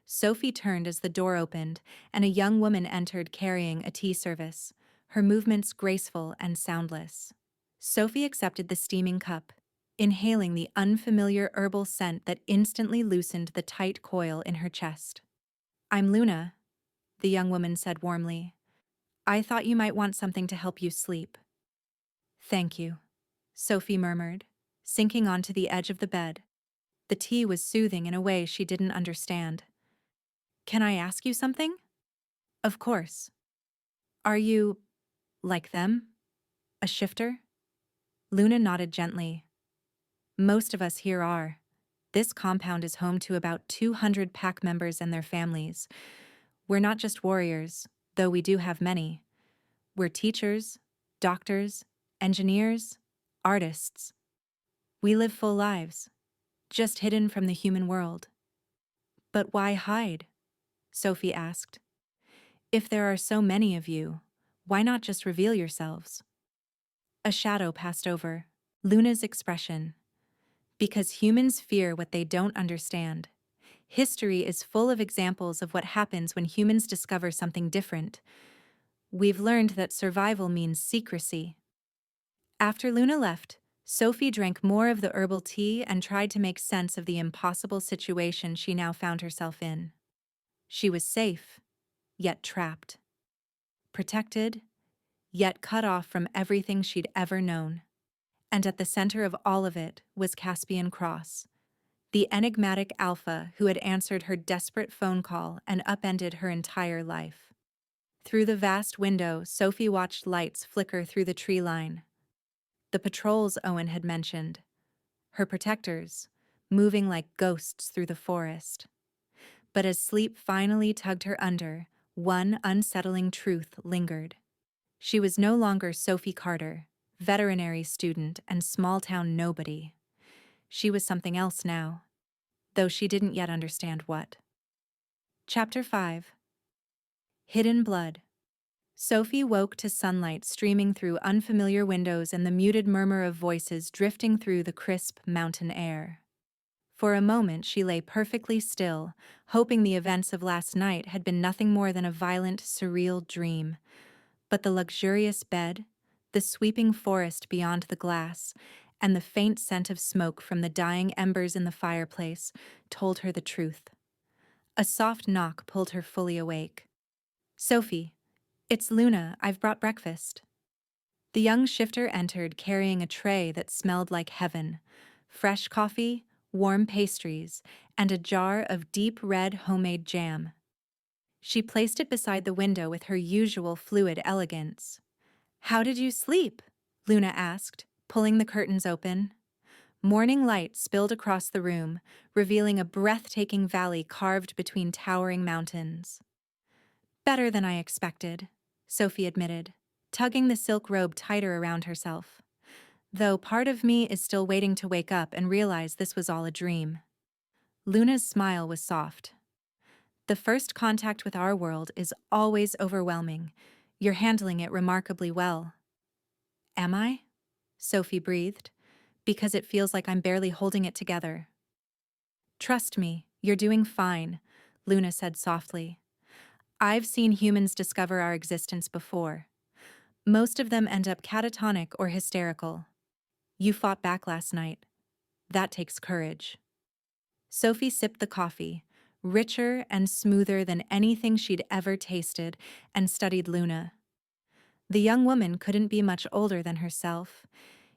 Sophie turned as the door opened, and a young woman entered carrying a tea service, her movements graceful and soundless. Sophie accepted the steaming cup, inhaling the unfamiliar herbal scent that instantly loosened the tight coil in her chest. "I'm Luna," the young woman said warmly. "I thought you might want something to help you sleep." "Thank you," Sophie murmured, sinking onto the edge of the bed. The tea was soothing in a way she didn't understand. "Can I ask you something?" "Of course." "Are you, like them? A shifter?" Luna nodded gently. "Most of us here are. This compound is home to about 200 pack members and their families. We're not just warriors, though we do have many. We're teachers, doctors, engineers, artists. We live full lives, just hidden from the human world." "But why hide?" Sophie asked. "If there are so many of you, why not just reveal yourselves?" A shadow passed over Luna's expression. "Because humans fear what they don't understand. History is full of examples of what happens when humans discover something different. We've learned that survival means secrecy." After Luna left, Sophie drank more of the herbal tea and tried to make sense of the impossible situation she now found herself in. She was safe, yet trapped. Protected, yet cut off from everything she'd ever known. And at the center of all of it was Caspian Cross, the enigmatic Alpha who had answered her desperate phone call and upended her entire life. Through the vast window, Sophie watched lights flicker through the tree line. The patrols Owen had mentioned, her protectors, moving like ghosts through the forest. But as sleep finally tugged her under, one unsettling truth lingered. She was no longer Sophie Carter, veterinary student and small-town nobody. She was something else now, though she didn't yet understand what. Chapter 5. Hidden Blood. Sophie woke to sunlight streaming through unfamiliar windows and the muted murmur of voices drifting through the crisp mountain air. For a moment she lay perfectly still, hoping the events of last night had been nothing more than a violent, surreal dream. But the luxurious bed, the sweeping forest beyond the glass, and the faint scent of smoke from the dying embers in the fireplace told her the truth. A soft knock pulled her fully awake. "Sophie, it's Luna, I've brought breakfast." The young shifter entered carrying a tray that smelled like heaven: fresh coffee, warm pastries, and a jar of deep red homemade jam. She placed it beside the window with her usual fluid elegance. "How did you sleep?" Luna asked, pulling the curtains open. Morning light spilled across the room, revealing a breathtaking valley carved between towering mountains. "Better than I expected," Sophie admitted, tugging the silk robe tighter around herself. "Though part of me is still waiting to wake up and realize this was all a dream." Luna's smile was soft. "The first contact with our world is always overwhelming. You're handling it remarkably well." "Am I?" Sophie breathed. "Because it feels like I'm barely holding it together." "Trust me, you're doing fine," Luna said softly. "I've seen humans discover our existence before. Most of them end up catatonic or hysterical. You fought back last night. That takes courage." Sophie sipped the coffee, richer and smoother than anything she'd ever tasted, and studied Luna. The young woman couldn't be much older than herself,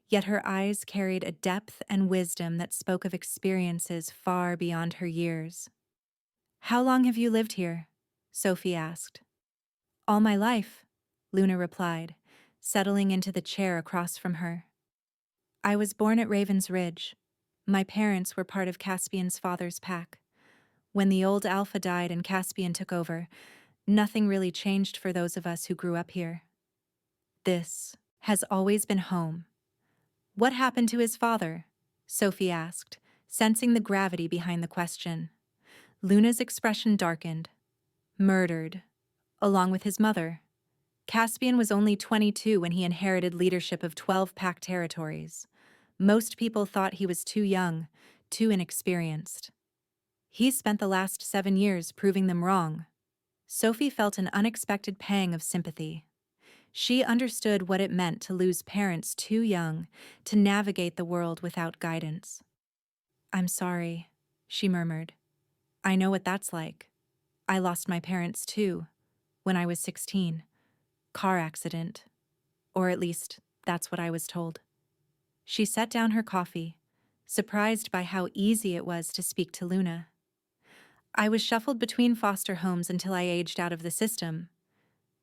yet her eyes carried a depth and wisdom that spoke of experiences far beyond her years. "How long have you lived here?" Sophie asked. "All my life," Luna replied, settling into the chair across from her. "I was born at Raven's Ridge. My parents were part of Caspian's father's pack. When the old Alpha died and Caspian took over, nothing really changed for those of us who grew up here. This has always been home." "What happened to his father?" Sophie asked, sensing the gravity behind the question. Luna's expression darkened. "Murdered, along with his mother. Caspian was only 22 when he inherited leadership of 12 pack territories. Most people thought he was too young, too inexperienced. He spent the last 7 years proving them wrong." Sophie felt an unexpected pang of sympathy. She understood what it meant to lose parents too young to navigate the world without guidance. "I'm sorry," she murmured. "I know what that's like. I lost my parents too, when I was 16. Car accident. Or at least, that's what I was told." She set down her coffee, surprised by how easy it was to speak to Luna. "I was shuffled between foster homes until I aged out of the system.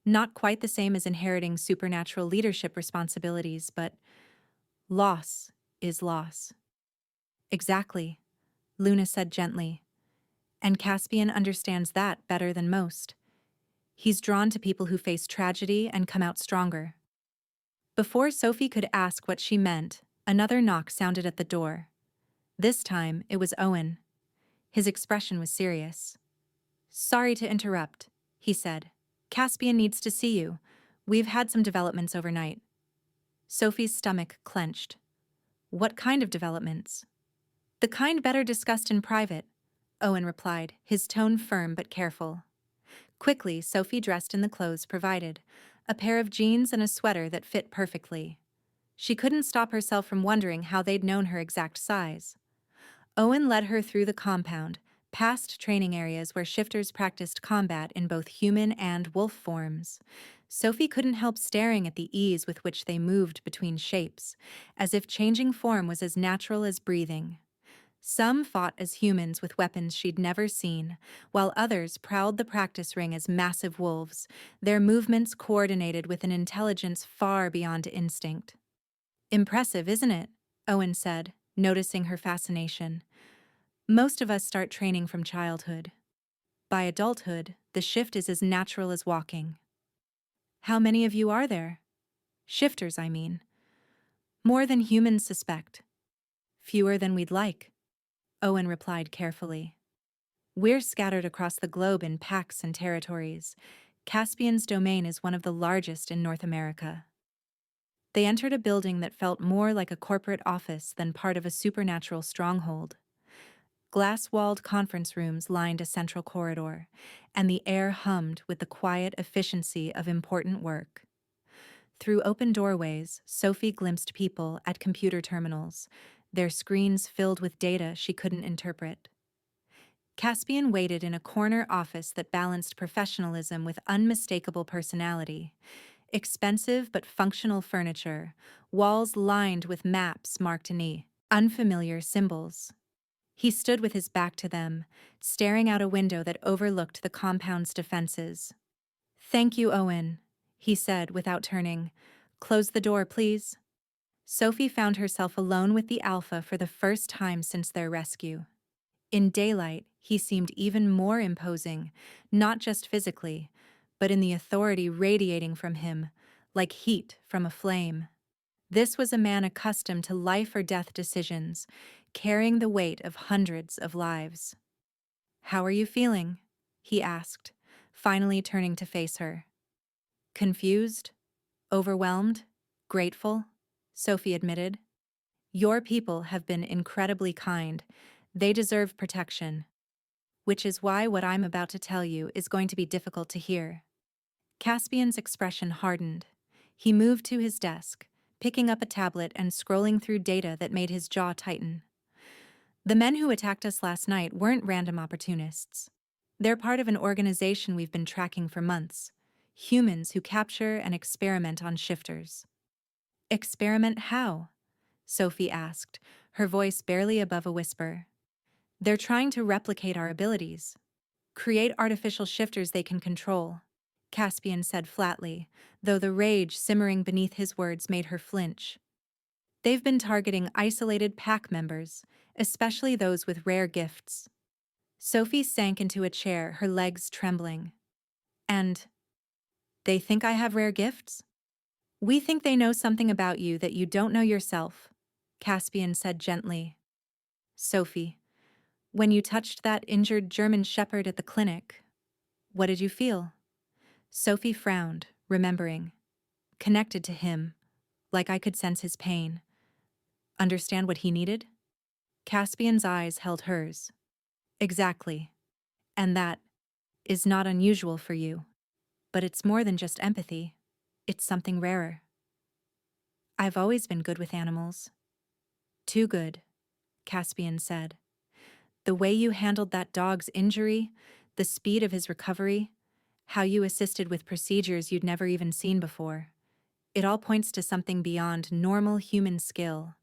Not quite the same as inheriting supernatural leadership responsibilities, but loss is loss." "Exactly," Luna said gently. "And Caspian understands that better than most. He's drawn to people who face tragedy and come out stronger." Before Sophie could ask what she meant, another knock sounded at the door. This time, it was Owen. His expression was serious. "Sorry to interrupt," he said. "Caspian needs to see you. We've had some developments overnight." Sophie's stomach clenched. "What kind of developments?" "The kind better discussed in private," Owen replied, his tone firm but careful. Quickly, Sophie dressed in the clothes provided, a pair of jeans and a sweater that fit perfectly. She couldn't stop herself from wondering how they'd known her exact size. Owen led her through the compound, past training areas where shifters practiced combat in both human and wolf forms. Sophie couldn't help staring at the ease with which they moved between shapes, as if changing form was as natural as breathing. Some fought as humans with weapons she'd never seen, while others prowled the practice ring as massive wolves, their movements coordinated with an intelligence far beyond instinct. Impressive, isn't it? Owen said, noticing her fascination. Most of us start training from childhood. By adulthood, the shift is as natural as walking. How many of you are there? Shifters, I mean. More than humans suspect. Fewer than we'd like, Owen replied carefully. We're scattered across the globe in packs and territories. Caspian's domain is one of the largest in North America. They entered a building that felt more like a corporate office than part of a supernatural stronghold. Glass-walled conference rooms lined a central corridor, and the air hummed with the quiet efficiency of important work. Through open doorways, Sophie glimpsed people at computer terminals, their screens filled with data she couldn't interpret. Caspian waited in a corner office that balanced professionalism with unmistakable personality. Expensive but functional furniture, walls lined with maps marked in unfamiliar symbols. He stood with his back to them, staring out a window that overlooked the compound's defenses. "Thank you, Owen," he said without turning. "Close the door, please." Sophie found herself alone with the Alpha for the first time since their rescue. In daylight, he seemed even more imposing, not just physically, but in the authority radiating from him, like heat from a flame. This was a man accustomed to life or death decisions, carrying the weight of hundreds of lives. "How are you feeling?" he asked, finally turning to face her. "Confused? Overwhelmed? Grateful?" Sophie admitted. "Your people have been incredibly kind. They deserve protection. Which is why what I'm about to tell you is going to be difficult to hear." Caspian's expression hardened. He moved to his desk, picking up a tablet and scrolling through data that made his jaw tighten. "The men who attacked us last night weren't random opportunists. They're part of an organization we've been tracking for months. Humans who capture and experiment on shifters." "Experiment how?" Sophie asked, her voice barely above a whisper. "They're trying to replicate our abilities. Create artificial shifters they can control," Caspian said flatly, though the rage simmering beneath his words made her flinch. "They've been targeting isolated pack members, especially those with rare gifts." Sophie sank into a chair, her legs trembling. "And they think I have rare gifts?" "We think they know something about you that you don't know yourself," Caspian said gently. "Sophie, when you touched that injured German shepherd at the clinic, what did you feel?" Sophie frowned, remembering. Connected to him, like I could sense his pain. Understand what he needed? Caspian's eyes held hers. "Exactly. And that is not unusual for you. But it's more than just empathy. It's something rarer. I've always been good with animals." "Too good," Caspian said. "The way you handled that dog's injury, the speed of his recovery, how you assisted with procedures you'd never even seen before. It all points to something beyond normal human skill."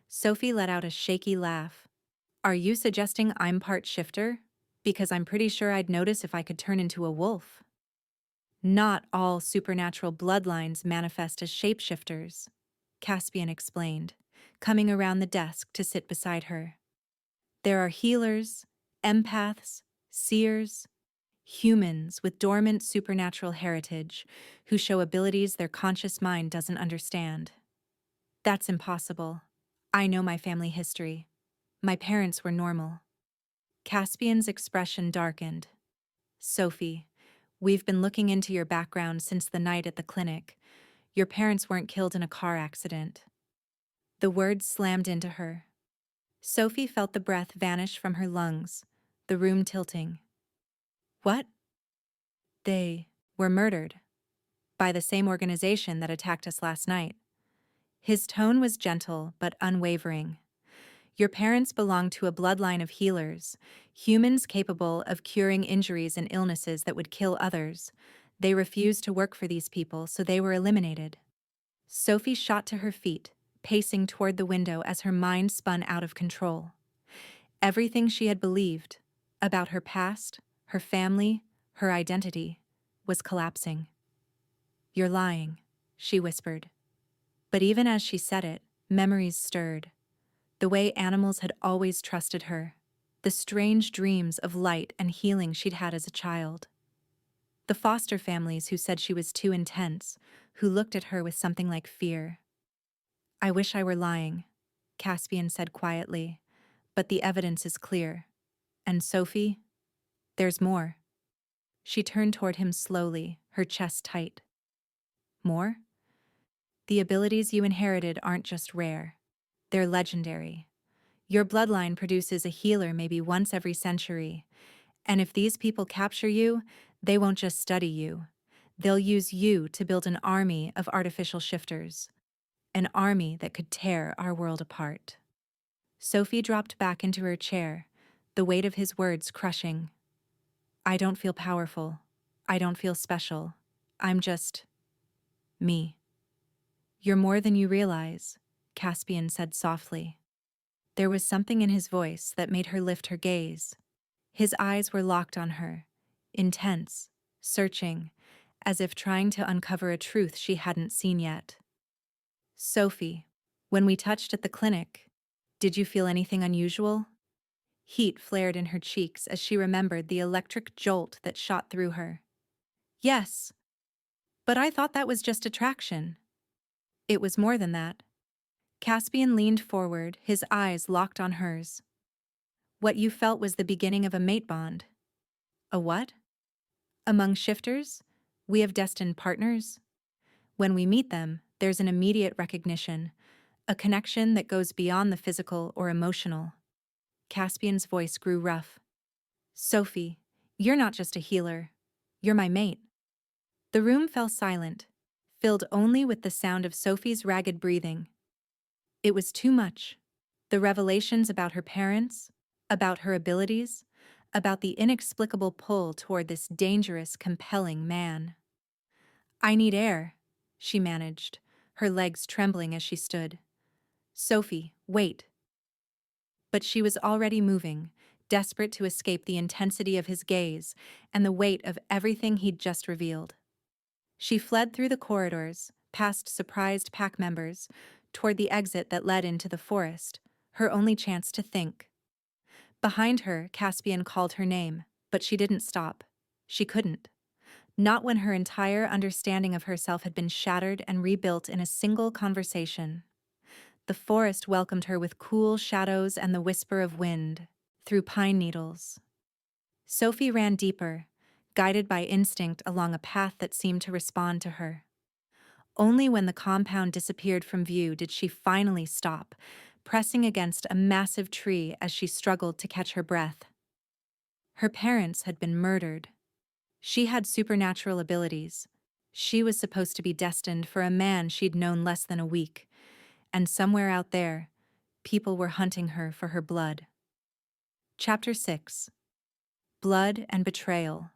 Sophie let out a shaky laugh. "Are you suggesting I'm part shifter? Because I'm pretty sure I'd notice if I could turn into a wolf." "Not all supernatural bloodlines manifest as shapeshifters," Caspian explained, coming around the desk to sit beside her. "There are healers, empaths, seers, humans with dormant supernatural heritage who show abilities their conscious mind doesn't understand." "That's impossible. I know my family history. My parents were normal." Caspian's expression darkened. "Sophie, we've been looking into your background since the night at the clinic. Your parents weren't killed in a car accident." The words slammed into her. Sophie felt the breath vanish from her lungs, the room tilting. "What?" "They were murdered. By the same organization that attacked us last night." His tone was gentle but unwavering. "Your parents belonged to a bloodline of healers, humans capable of curing injuries and illnesses that would kill others. They refused to work for these people, so they were eliminated." Sophie shot to her feet, pacing toward the window as her mind spun out of control. Everything she had believed about her past, her family, her identity was collapsing. "You're lying," she whispered. But even as she said it, memories stirred. The way animals had always trusted her. The strange dreams of light and healing she'd had as a child. The foster families who said she was too intense, who looked at her with something like fear. "I wish I were lying," Caspian said quietly, "but the evidence is clear. And Sophie, there's more." She turned toward him slowly, her chest tight. "More? The abilities you inherited aren't just rare. They're legendary. Your bloodline produces a healer maybe once every century. And if these people capture you, they won't just study you. They'll use you to build an army of artificial shifters. An army that could tear our world apart." Sophie dropped back into her chair, the weight of his words crushing. "I don't feel powerful. I don't feel special. I'm just me." "You're more than you realize," Caspian said softly. There was something in his voice that made her lift her gaze. His eyes were locked on her, intense, searching, as if trying to uncover a truth she hadn't seen yet. "Sophie, when we touched at the clinic, did you feel anything unusual?" Heat flared in her cheeks as she remembered the electric jolt that shot through her. "Yes, but I thought that was just attraction." "It was more than that." Caspian leaned forward, his eyes locked on hers. "What you felt was the beginning of a mate bond." "A what?" "Among shifters, we have destined partners. When we meet them, there's an immediate recognition, a connection that goes beyond the physical or emotional." Caspian's voice grew rough. "Sophie, you're not just a healer. You're my mate." The room fell silent, filled only with the sound of Sophie's ragged breathing. It was too much. The revelations about her parents, about her abilities, about the inexplicable pull toward this dangerous, compelling man. "I need air," she managed, her legs trembling as she stood. "Sophie, wait." But she was already moving, desperate to escape the intensity of his gaze and the weight of everything he'd just revealed. She fled through the corridors, past surprised pack members, toward the exit that led into the forest, her only chance to think. Behind her, Caspian called her name, but she didn't stop. She couldn't. Not when her entire understanding of herself had been shattered and rebuilt in a single conversation. The forest welcomed her with cool shadows and the whisper of wind through pine needles. Sophie ran deeper, guided by instinct along a path that seemed to respond to her. Only when the compound disappeared from view did she finally stop, pressing against a massive tree as she struggled to catch her breath. Her parents had been murdered. She had supernatural abilities. She was supposed to be destined for a man she'd known less than a week, and somewhere out there, people were hunting her for her blood. Chapter 6. Blood and Betrayal.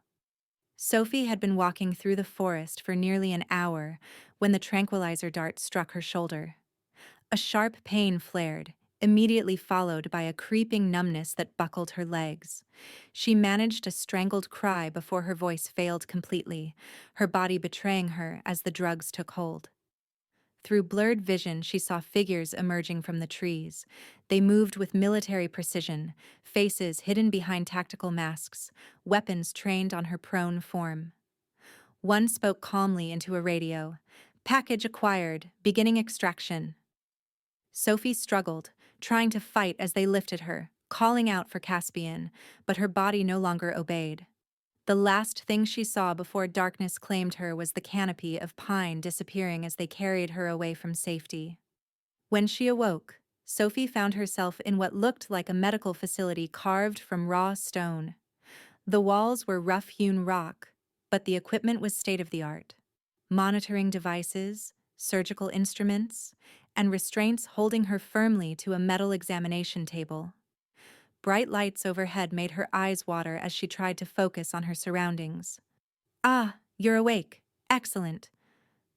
Sophie had been walking through the forest for nearly an hour when the tranquilizer dart struck her shoulder. A sharp pain flared, immediately followed by a creeping numbness that buckled her legs. She managed a strangled cry before her voice failed completely, her body betraying her as the drugs took hold. Through blurred vision, she saw figures emerging from the trees. They moved with military precision, faces hidden behind tactical masks, weapons trained on her prone form. One spoke calmly into a radio. "Package acquired, beginning extraction." Sophie struggled, trying to fight as they lifted her, calling out for Caspian, but her body no longer obeyed. The last thing she saw before darkness claimed her was the canopy of pine disappearing as they carried her away from safety. When she awoke, Sophie found herself in what looked like a medical facility carved from raw stone. The walls were rough-hewn rock, but the equipment was state-of-the-art. Monitoring devices, surgical instruments, and restraints holding her firmly to a metal examination table. Bright lights overhead made her eyes water as she tried to focus on her surroundings. "Ah, you're awake. Excellent."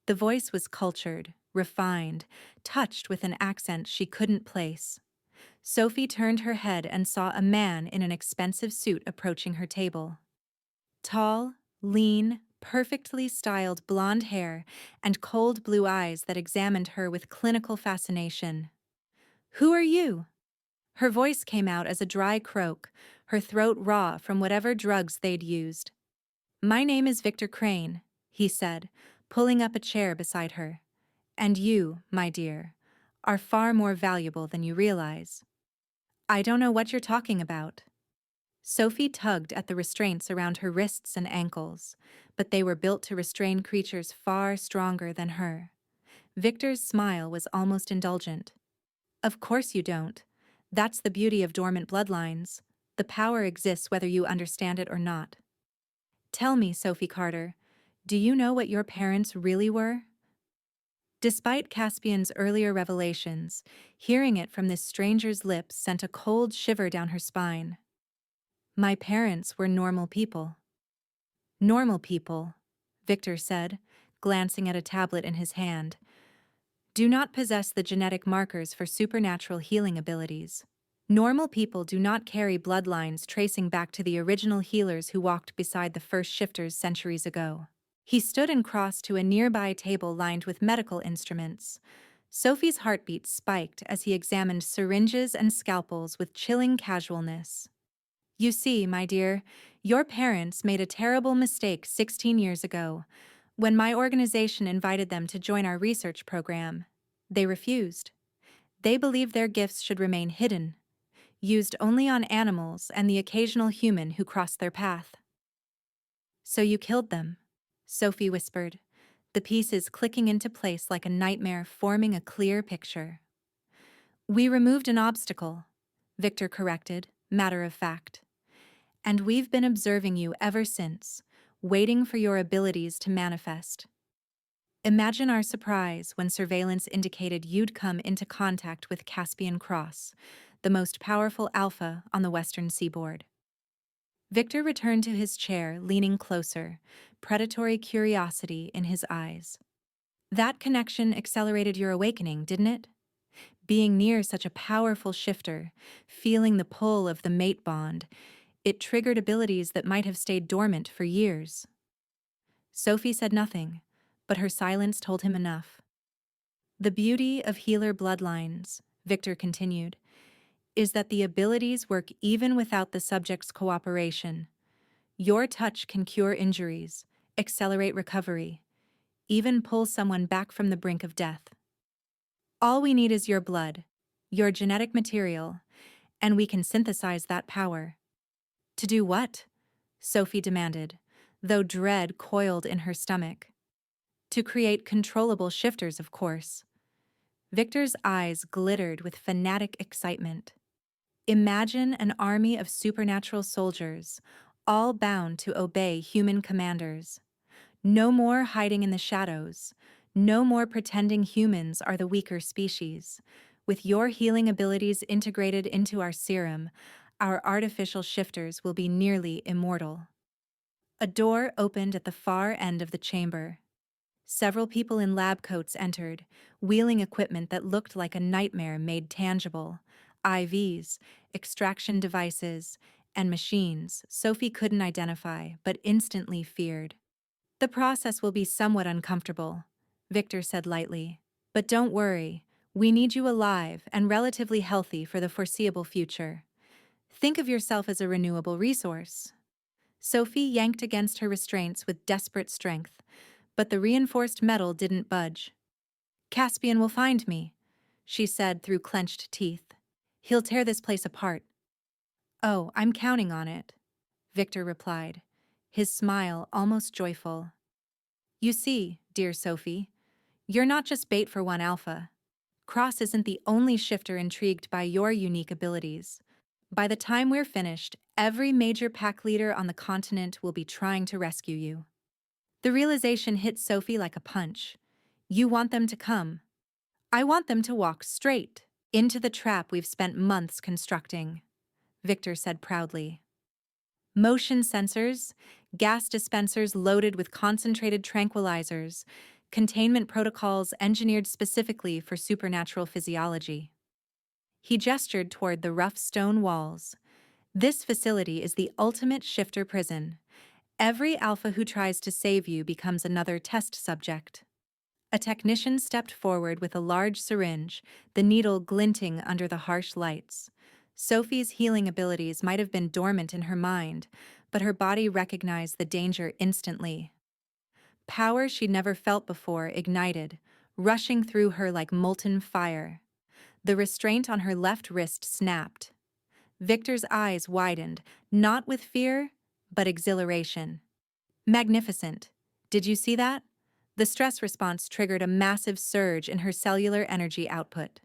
The voice was cultured, refined, touched with an accent she couldn't place. Sophie turned her head and saw a man in an expensive suit approaching her table. Tall, lean, perfectly styled blonde hair and cold blue eyes that examined her with clinical fascination. "Who are you?" Her voice came out as a dry croak, her throat raw from whatever drugs they'd used. "My name is Victor Crane," he said, pulling up a chair beside her. "And you, my dear, are far more valuable than you realize." "I don't know what you're talking about." Sophie tugged at the restraints around her wrists and ankles, but they were built to restrain creatures far stronger than her. Victor's smile was almost indulgent. "Of course you don't. That's the beauty of dormant bloodlines. The power exists whether you understand it or not. Tell me, Sophie Carter, do you know what your parents really were?" Despite Caspian's earlier revelations, hearing it from this stranger's lips sent a cold shiver down her spine. "My parents were normal people." "Normal people," Victor said, glancing at a tablet in his hand, "do not possess the genetic markers for supernatural healing abilities. Normal people do not carry bloodlines tracing back to the original healers who walked beside the first shifters centuries ago." He stood and crossed to a nearby table lined with medical instruments. Sophie's heartbeat spiked as he examined syringes and scalpels with chilling casualness. "You see, my dear, your parents made a terrible mistake 16 years ago, when my organization invited them to join our research program. They refused. They believed their gifts should remain hidden, used only on animals and the occasional human who crossed their path." "So you killed them," Sophie whispered, the pieces clicking into place like a nightmare forming a clear picture. "We removed an obstacle," Victor corrected, matter of fact. "And we've been observing you ever since, waiting for your abilities to manifest. Imagine our surprise when surveillance indicated you'd come into contact with Caspian Cross, the most powerful alpha on the western seaboard." Victor returned to his chair, leaning closer, predatory curiosity in his eyes. "That connection accelerated your awakening, didn't it? Being near such a powerful shifter, feeling the pull of the mate bond, it triggered abilities that might have stayed dormant for years." Sophie said nothing, but her silence told him enough. "The beauty of healer bloodlines," Victor continued, "is that the abilities work even without the subject's cooperation. Your touch can cure injuries, accelerate recovery, even pull someone back from the brink of death. All we need is your blood, your genetic material, and we can synthesize that power." "To do what?" Sophie demanded, though dread coiled in her stomach. "To create controllable shifters, of course." Victor's eyes glittered with fanatic excitement. "Imagine an army of supernatural soldiers, all bound to obey human commanders. No more hiding in the shadows. No more pretending humans are the weaker species. With your healing abilities integrated into our serum, our artificial shifters will be nearly immortal." A door opened at the far end of the chamber. Several people in lab coats entered, wheeling equipment that looked like a nightmare made tangible. IVs, extraction devices, and machines Sophie couldn't identify but instantly feared. "The process will be somewhat uncomfortable," Victor said lightly. "But don't worry, we need you alive and relatively healthy for the foreseeable future. Think of yourself as a renewable resource." Sophie yanked against her restraints with desperate strength, but the reinforced metal didn't budge. "Caspian will find me," she said through clenched teeth. "He'll tear this place apart." "Oh, I'm counting on it," Victor replied, his smile almost joyful. "You see, dear Sophie, you're not just bait for one alpha. Cross isn't the only shifter intrigued by your unique abilities. By the time we're finished, every major pack leader on the continent will be trying to rescue you." The realization hit Sophie like a punch. "You want them to come. I want them to walk straight into the trap we've spent months constructing," Victor said proudly. "Motion sensors, gas dispensers loaded with concentrated tranquilizers, containment protocols engineered specifically for supernatural physiology." He gestured toward the rough stone walls. "This facility is the ultimate shifter prison. Every alpha who tries to save you becomes another test subject. A technician stepped forward with a large syringe, the needle glinting under the harsh lights. Sophie's healing abilities might have been dormant in her mind, but her body recognized the danger instantly. Power she'd never felt before ignited, rushing through her like molten fire. The restraint on her left wrist snapped. Victor's eyes widened, not with fear, but exhilaration. Magnificent. Did you see that? The stress response triggered a massive surge in her cellular energy output.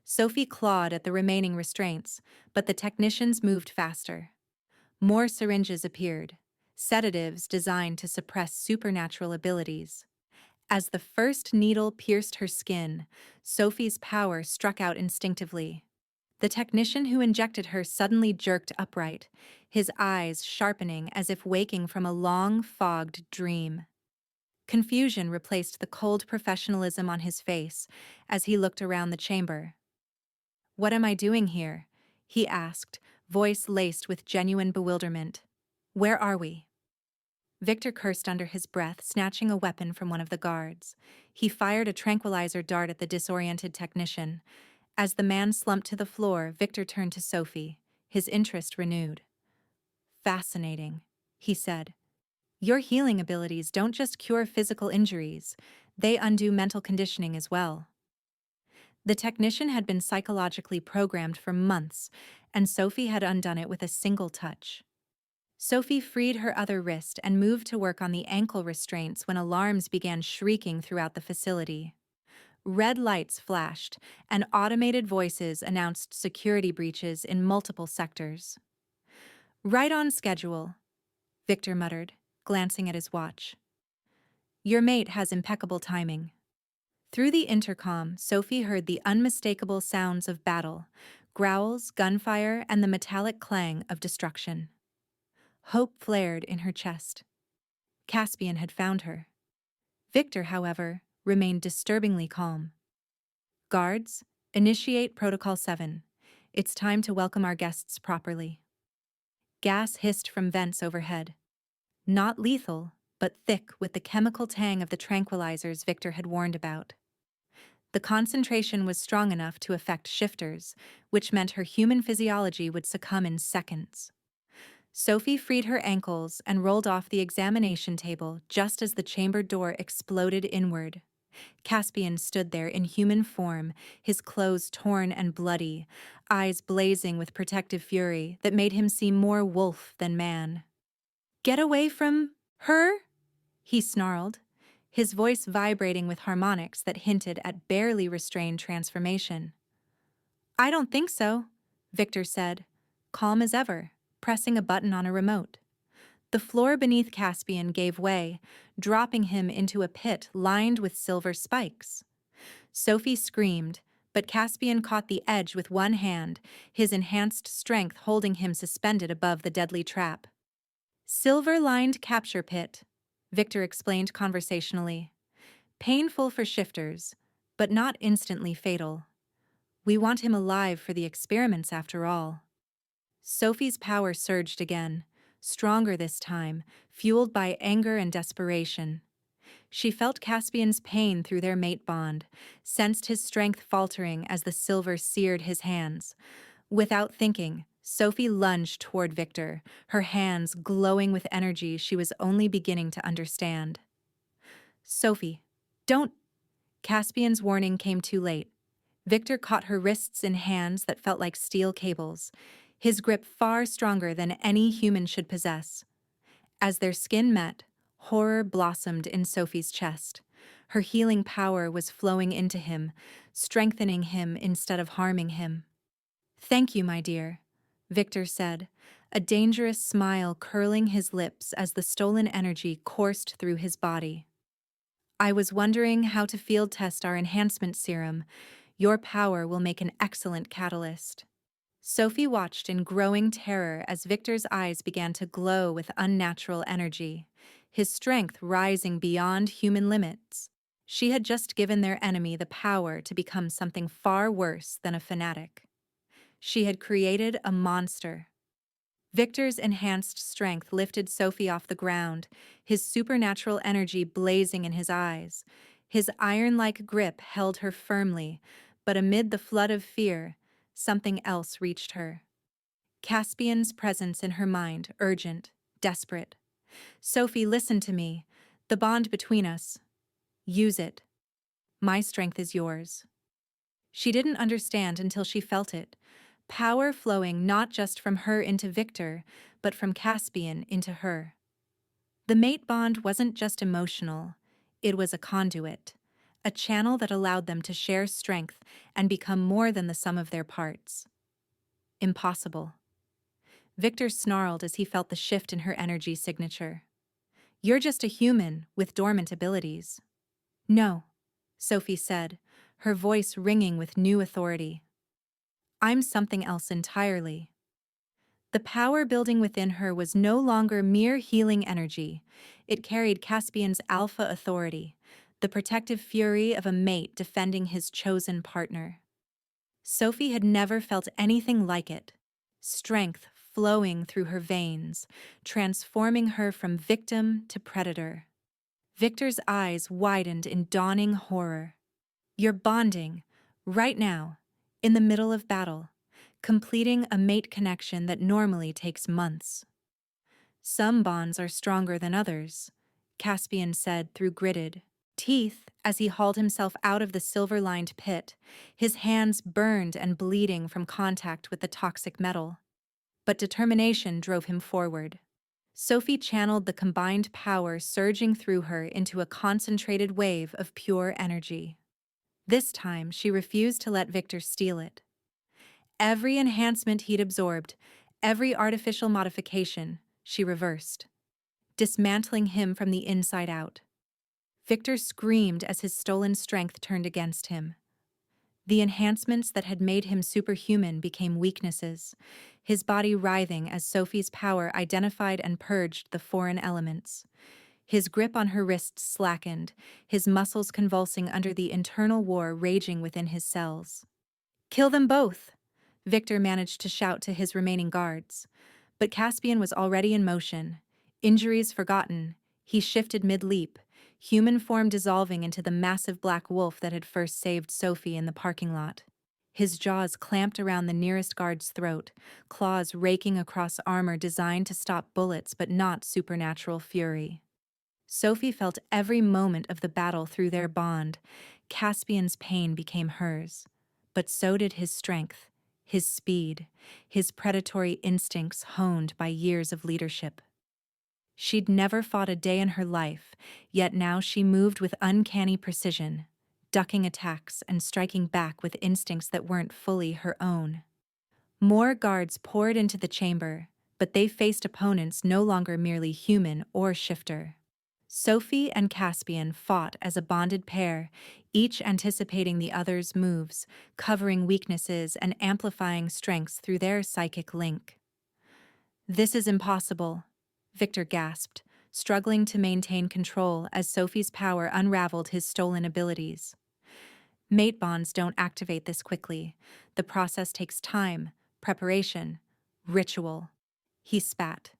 Sophie clawed at the remaining restraints, but the technicians moved faster. More syringes appeared, sedatives designed to suppress supernatural abilities. As the first needle pierced her skin, Sophie's power struck out instinctively. The technician who injected her suddenly jerked upright, his eyes sharpening as if waking from a long, fogged dream. Confusion replaced the cold professionalism on his face as he looked around the chamber. "What am I doing here?" he asked, voice laced with genuine bewilderment. "Where are we?" Victor cursed under his breath, snatching a weapon from one of the guards. He fired a tranquilizer dart at the disoriented technician. As the man slumped to the floor, Victor turned to Sophie, his interest renewed. "Fascinating," he said. "Your healing abilities don't just cure physical injuries, they undo mental conditioning as well." The technician had been psychologically programmed for months, and Sophie had undone it with a single touch. Sophie freed her other wrist and moved to work on the ankle restraints when alarms began shrieking throughout the facility. Red lights flashed, and automated voices announced security breaches in multiple sectors. "Right on schedule," Victor muttered, glancing at his watch. "Your mate has impeccable timing." Through the intercom, Sophie heard the unmistakable sounds of battle, growls, gunfire, and the metallic clang of destruction. Hope flared in her chest. Caspian had found her. Victor, however, remained disturbingly calm. "Guards, initiate Protocol 7. It's time to welcome our guests properly." Gas hissed from vents overhead. Not lethal, but thick with the chemical tang of the tranquilizers Victor had warned about. The concentration was strong enough to affect shifters, which meant her human physiology would succumb in seconds. Sophie freed her ankles and rolled off the examination table just as the chamber door exploded inward. Caspian stood there in human form, his clothes torn and bloody, eyes blazing with protective fury that made him seem more wolf than man. "Get away from her?" he snarled, his voice vibrating with harmonics that hinted at barely restrained transformation. "I don't think so," Victor said, calm as ever, pressing a button on a remote. The floor beneath Caspian gave way, dropping him into a pit lined with silver spikes. Sophie screamed, but Caspian caught the edge with one hand, his enhanced strength holding him suspended above the deadly trap. "Silver-lined capture pit," Victor explained conversationally. "Painful for shifters, but not instantly fatal. We want him alive for the experiments after all." Sophie's power surged again, stronger this time, fueled by anger and desperation. She felt Caspian's pain through their mate bond, sensed his strength faltering as the silver seared his hands. Without thinking, Sophie lunged toward Victor, her hands glowing with energy she was only beginning to understand. "Sophie, don't—" Caspian's warning came too late. Victor caught her wrists in hands that felt like steel cables, his grip far stronger than any human should possess. As their skin met, horror blossomed in Sophie's chest. Her healing power was flowing into him, strengthening him instead of harming him. "Thank you, my dear," Victor said, a dangerous smile curling his lips as the stolen energy coursed through his body. "I was wondering how to field test our enhancement serum. Your power will make an excellent catalyst." Sophie watched in growing terror as Victor's eyes began to glow with unnatural energy, his strength rising beyond human limits. She had just given their enemy the power to become something far worse than a fanatic. She had created a monster. Victor's enhanced strength lifted Sophie off the ground, his supernatural energy blazing in his eyes. His iron-like grip held her firmly, but amid the flood of fear, something else reached her. Caspian's presence in her mind, urgent, desperate. "Sophie, listen to me. The bond between us. Use it. My strength is yours." She didn't understand until she felt it. Power flowing not just from her into Victor, but from Caspian into her. The mate bond wasn't just emotional, it was a conduit, a channel that allowed them to share strength and become more than the sum of their parts. Impossible. Victor snarled as he felt the shift in her energy signature. "You're just a human with dormant abilities." "No," Sophie said, her voice ringing with new authority. "I'm something else entirely." The power building within her was no longer mere healing energy. It carried Caspian's alpha authority, the protective fury of a mate defending his chosen partner. Sophie had never felt anything like it. Strength flowing through her veins, transforming her from victim to predator. Victor's eyes widened in dawning horror. "You're bonding, right now, in the middle of battle, completing a mate connection that normally takes months." "Some bonds are stronger than others," Caspian said through gritted teeth as he hauled himself out of the silver-lined pit, his hands burned and bleeding from contact with the toxic metal. But determination drove him forward. Sophie channeled the combined power surging through her into a concentrated wave of pure energy. This time, she refused to let Victor steal it. Every enhancement he'd absorbed, every artificial modification, she reversed, dismantling him from the inside out. Victor screamed as his stolen strength turned against him. The enhancements that had made him superhuman became weaknesses, his body writhing as Sophie's power identified and purged the foreign elements. His grip on her wrists slackened, his muscles convulsing under the internal war raging within his cells. "Kill them both!" Victor managed to shout to his remaining guards. But Caspian was already in motion. Injuries forgotten, he shifted mid-leap, human form dissolving into the massive black wolf that had first saved Sophie in the parking lot. His jaws clamped around the nearest guard's throat, claws raking across armor designed to stop bullets but not supernatural fury. Sophie felt every moment of the battle through their bond. Caspian's pain became hers, but so did his strength, his speed, his predatory instincts honed by years of leadership. She'd never fought a day in her life, yet now she moved with uncanny precision, ducking attacks and striking back with instincts that weren't fully her own. More guards poured into the chamber, but they faced opponents no longer merely human or shifter. Sophie and Caspian fought as a bonded pair, each anticipating the other's moves, covering weaknesses and amplifying strengths through their psychic link. "This is impossible," Victor gasped, struggling to maintain control as Sophie's power unraveled his stolen abilities. "Mate bonds don't activate this quickly. The process takes time, preparation, ritual." He spat.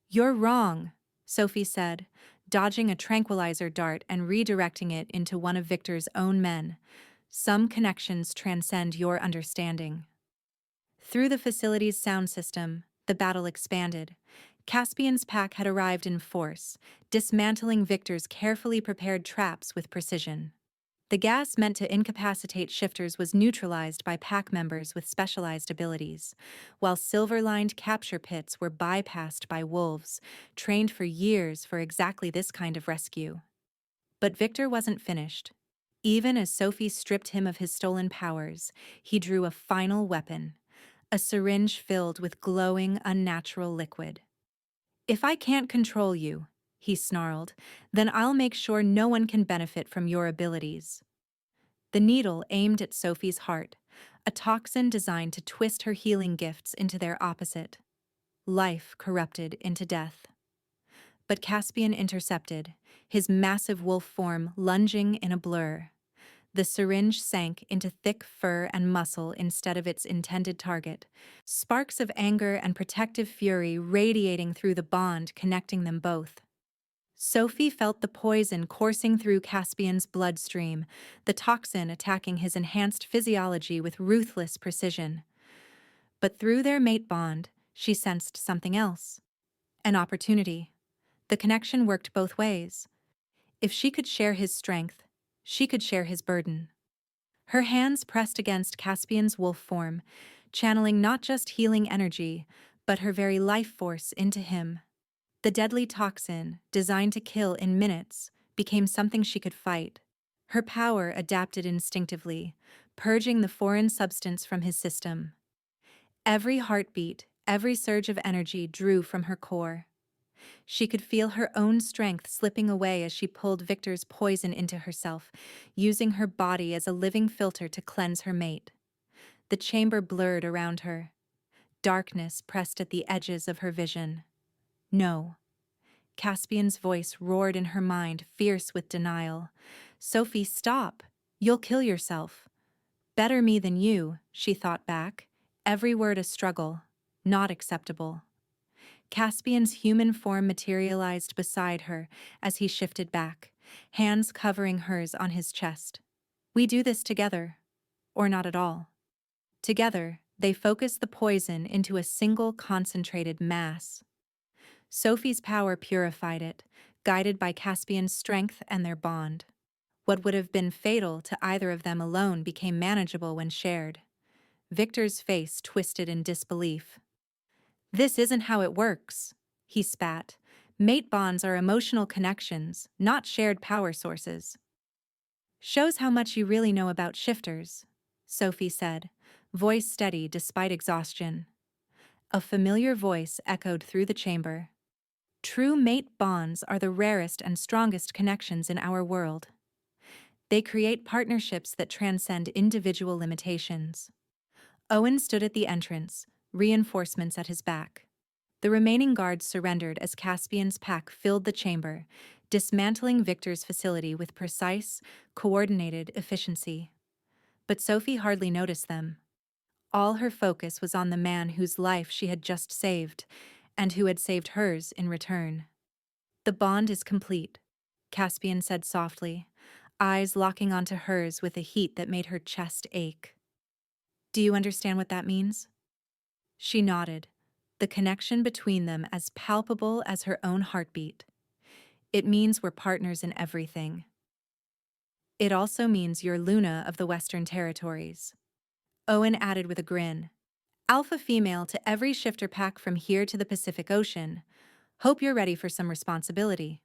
"You're wrong," Sophie said, dodging a tranquilizer dart and redirecting it into one of Victor's own men. "Some connections transcend your understanding." Through the facility's sound system, the battle expanded. Caspian's pack had arrived in force, dismantling Victor's carefully prepared traps with precision. The gas meant to incapacitate shifters was neutralized by pack members with specialized abilities, while silver-lined capture pits were bypassed by wolves, trained for years for exactly this kind of rescue. But Victor wasn't finished. Even as Sophie stripped him of his stolen powers, he drew a final weapon, a syringe filled with glowing, unnatural liquid. "If I can't control you," he snarled, "then I'll make sure no one can benefit from your abilities." The needle aimed at Sophie's heart, a toxin designed to twist her healing gifts into their opposite. Life corrupted into death. But Caspian intercepted, his massive wolf form lunging in a blur. The syringe sank into thick fur and muscle instead of its intended target, sparks of anger and protective fury radiating through the bond connecting them both. Sophie felt the poison coursing through Caspian's bloodstream, the toxin attacking his enhanced physiology with ruthless precision. But through their mate bond, she sensed something else. An opportunity. The connection worked both ways. If she could share his strength, she could share his burden. Her hands pressed against Caspian's wolf form, channeling not just healing energy, but her very life force into him. The deadly toxin, designed to kill in minutes, became something she could fight. Her power adapted instinctively, purging the foreign substance from his system. Every heartbeat, every surge of energy drew from her core. She could feel her own strength slipping away as she pulled Victor's poison into herself, using her body as a living filter to cleanse her mate. The chamber blurred around her. Darkness pressed at the edges of her vision. No. Caspian's voice roared in her mind, fierce with denial. Sophie, stop. You'll kill yourself. Better me than you, she thought back. Every word a struggle. Not acceptable. Caspian's human form materialized beside her as he shifted back, hands covering hers on his chest. We do this together. Or not at all. Together, they focused the poison into a single concentrated mass. Sophie's power purified it, guided by Caspian's strength and their bond. What would have been fatal to either of them alone became manageable when shared. Victor's face twisted in disbelief. This isn't how it works, he spat. Mate bonds are emotional connections, not shared power sources. Shows how much you really know about shifters, Sophie said, voice steady despite exhaustion. A familiar voice echoed through the chamber. True mate bonds are the rarest and strongest connections in our world. They create partnerships that transcend individual limitations. Owen stood at the entrance, reinforcements at his back. The remaining guards surrendered as Caspian's pack filled the chamber, dismantling Victor's facility with precise, coordinated efficiency. But Sophie hardly noticed them. All her focus was on the man whose life she had just saved, and who had saved hers in return. The bond is complete, Caspian said softly, eyes locking onto hers with a heat that made her chest ache. Do you understand what that means? She nodded, the connection between them as palpable as her own heartbeat. It means we're partners in everything. It also means you're Luna of the Western Territories. Owen added with a grin. Alpha female to every shifter pack from here to the Pacific Ocean. Hope you're ready for some responsibility.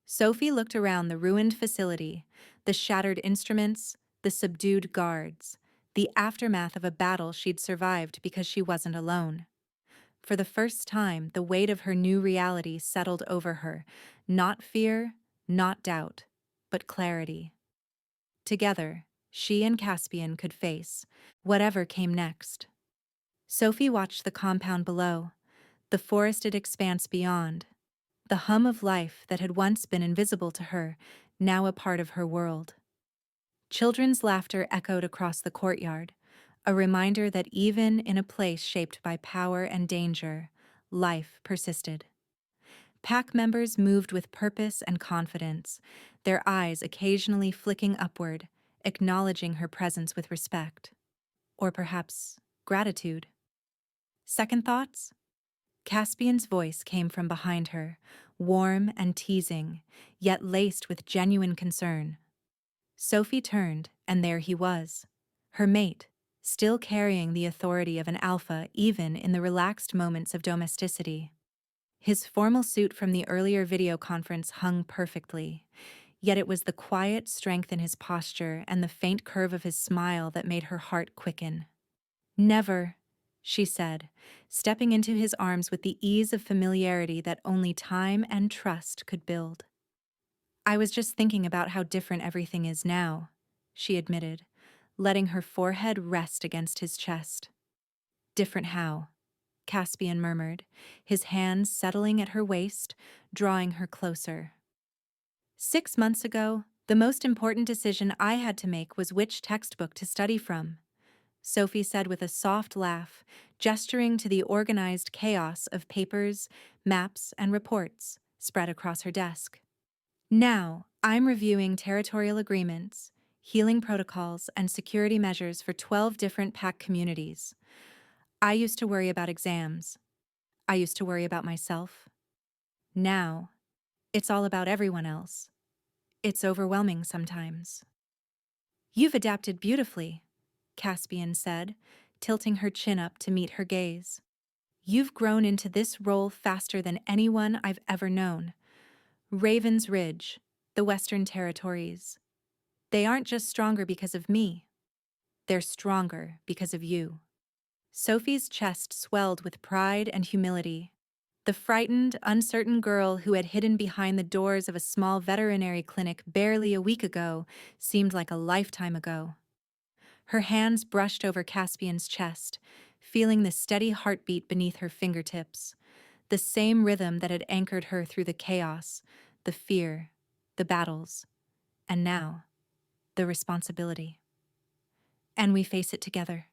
Sophie looked around the ruined facility, the shattered instruments, the subdued guards, the aftermath of a battle she'd survived because she wasn't alone. For the first time, the weight of her new reality settled over her, not fear, not doubt, but clarity. Together, she and Caspian could face whatever came next. Sophie watched the compound below, the forested expanse beyond, the hum of life that had once been invisible to her, now a part of her world. Children's laughter echoed across the courtyard, a reminder that even in a place shaped by power and danger, life persisted. Pack members moved with purpose and confidence, their eyes occasionally flicking upward, acknowledging her presence with respect. Or perhaps gratitude. Second thoughts? Caspian's voice came from behind her, warm and teasing, yet laced with genuine concern. Sophie turned, and there he was, her mate, still carrying the authority of an alpha even in the relaxed moments of domesticity. His formal suit from the earlier video conference hung perfectly, yet it was the quiet strength in his posture and the faint curve of his smile that made her heart quicken. Never, she said, stepping into his arms with the ease of familiarity that only time and trust could build. I was just thinking about how different everything is now, she admitted, letting her forehead rest against his chest. Different how? Caspian murmured, his hands settling at her waist, drawing her closer. 6 months ago, The most important decision I had to make was which textbook to study from, Sophie said with a soft laugh, gesturing to the organized chaos of papers, maps, and reports spread across her desk. Now, I'm reviewing territorial agreements, healing protocols, and security measures for 12 different PAC communities. I used to worry about exams. I used to worry about myself. Now, it's all about everyone else. It's overwhelming sometimes. You've adapted beautifully, Caspian said, tilting her chin up to meet her gaze. You've grown into this role faster than anyone I've ever known. Raven's Ridge, the Western Territories. They aren't just stronger because of me. They're stronger because of you. Sophie's chest swelled with pride and humility. The frightened, uncertain girl who had hidden behind the doors of a small veterinary clinic barely a week ago seemed like a lifetime ago. Her hands brushed over Caspian's chest, feeling the steady heartbeat beneath her fingertips, the same rhythm that had anchored her through the chaos, the fear, the battles, and now, the responsibility. And we face it together,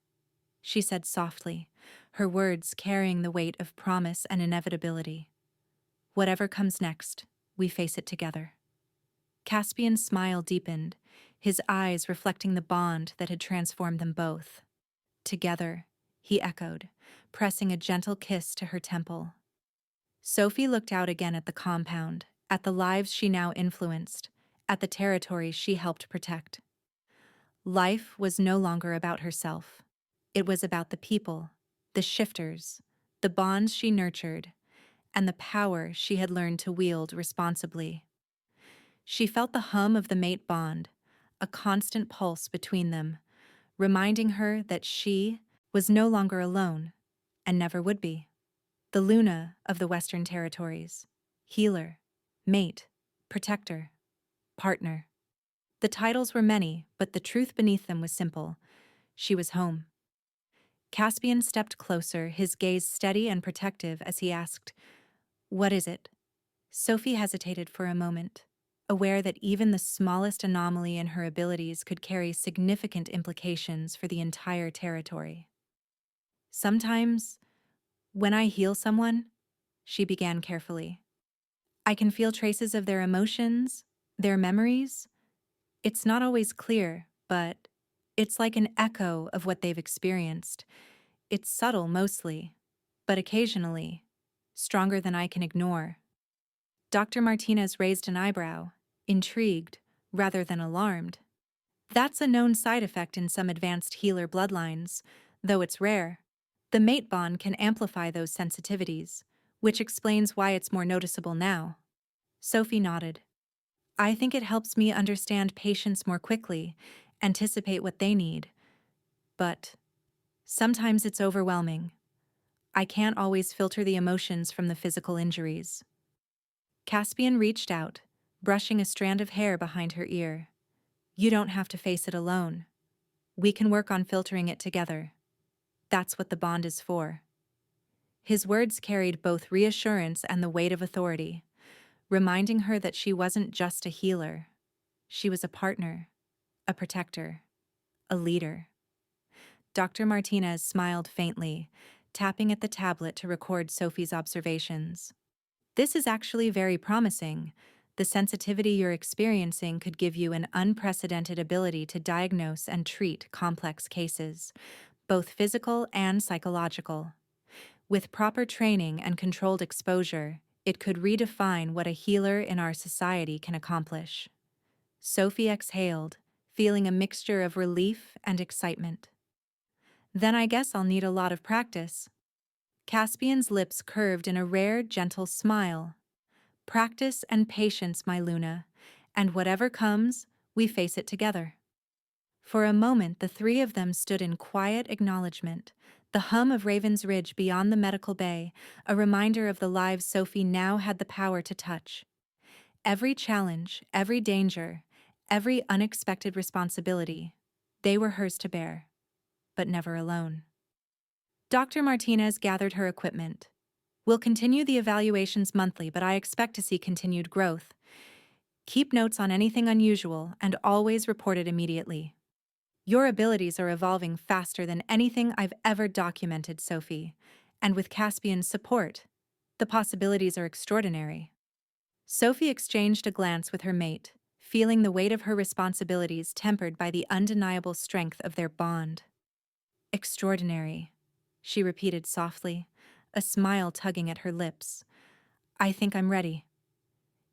she said softly, her words carrying the weight of promise and inevitability. Whatever comes next, we face it together. Caspian's smile deepened, his eyes reflecting the bond that had transformed them both. Together, he echoed, pressing a gentle kiss to her temple. Sophie looked out again at the compound, at the lives she now influenced, at the territories she helped protect. Life was no longer about herself. It was about the people, the shifters, the bonds she nurtured, and the power she had learned to wield responsibly. She felt the hum of the mate bond, a constant pulse between them, reminding her that she was no longer alone, and never would be. The Luna of the Western Territories. Healer, mate, protector, partner. The titles were many, but the truth beneath them was simple. She was home. Caspian stepped closer, his gaze steady and protective as he asked, "What is it?" Sophie hesitated for a moment, aware that even the smallest anomaly in her abilities could carry significant implications for the entire territory. Sometimes, when I heal someone, she began carefully, I can feel traces of their emotions, their memories. It's not always clear, but it's like an echo of what they've experienced. It's subtle mostly, but occasionally, stronger than I can ignore. Dr. Martinez raised an eyebrow, intrigued rather than alarmed. That's a known side effect in some advanced healer bloodlines, though it's rare. The mate bond can amplify those sensitivities, which explains why it's more noticeable now. Sophie nodded. I think it helps me understand patients more quickly, anticipate what they need. But sometimes it's overwhelming. I can't always filter the emotions from the physical injuries. Caspian reached out, brushing a strand of hair behind her ear. You don't have to face it alone. We can work on filtering it together. That's what the bond is for. His words carried both reassurance and the weight of authority, reminding her that she wasn't just a healer. She was a partner, a protector, a leader. Dr. Martinez smiled faintly, tapping at the tablet to record Sophie's observations. This is actually very promising. The sensitivity you're experiencing could give you an unprecedented ability to diagnose and treat complex cases, both physical and psychological. With proper training and controlled exposure, it could redefine what a healer in our society can accomplish. Sophie exhaled, feeling a mixture of relief and excitement. Then I guess I'll need a lot of practice. Caspian's lips curved in a rare, gentle smile. Practice and patience, my Luna, and whatever comes, we face it together. For a moment, the three of them stood in quiet acknowledgement, the hum of Raven's Ridge beyond the medical bay, a reminder of the lives Sophie now had the power to touch. Every challenge, every danger, every unexpected responsibility, they were hers to bear, but never alone. Dr. Martinez gathered her equipment. We'll continue the evaluations monthly, but I expect to see continued growth. Keep notes on anything unusual and always report it immediately. Your abilities are evolving faster than anything I've ever documented, Sophie. And with Caspian's support, the possibilities are extraordinary. Sophie exchanged a glance with her mate, feeling the weight of her responsibilities tempered by the undeniable strength of their bond. Extraordinary, she repeated softly, a smile tugging at her lips. I think I'm ready.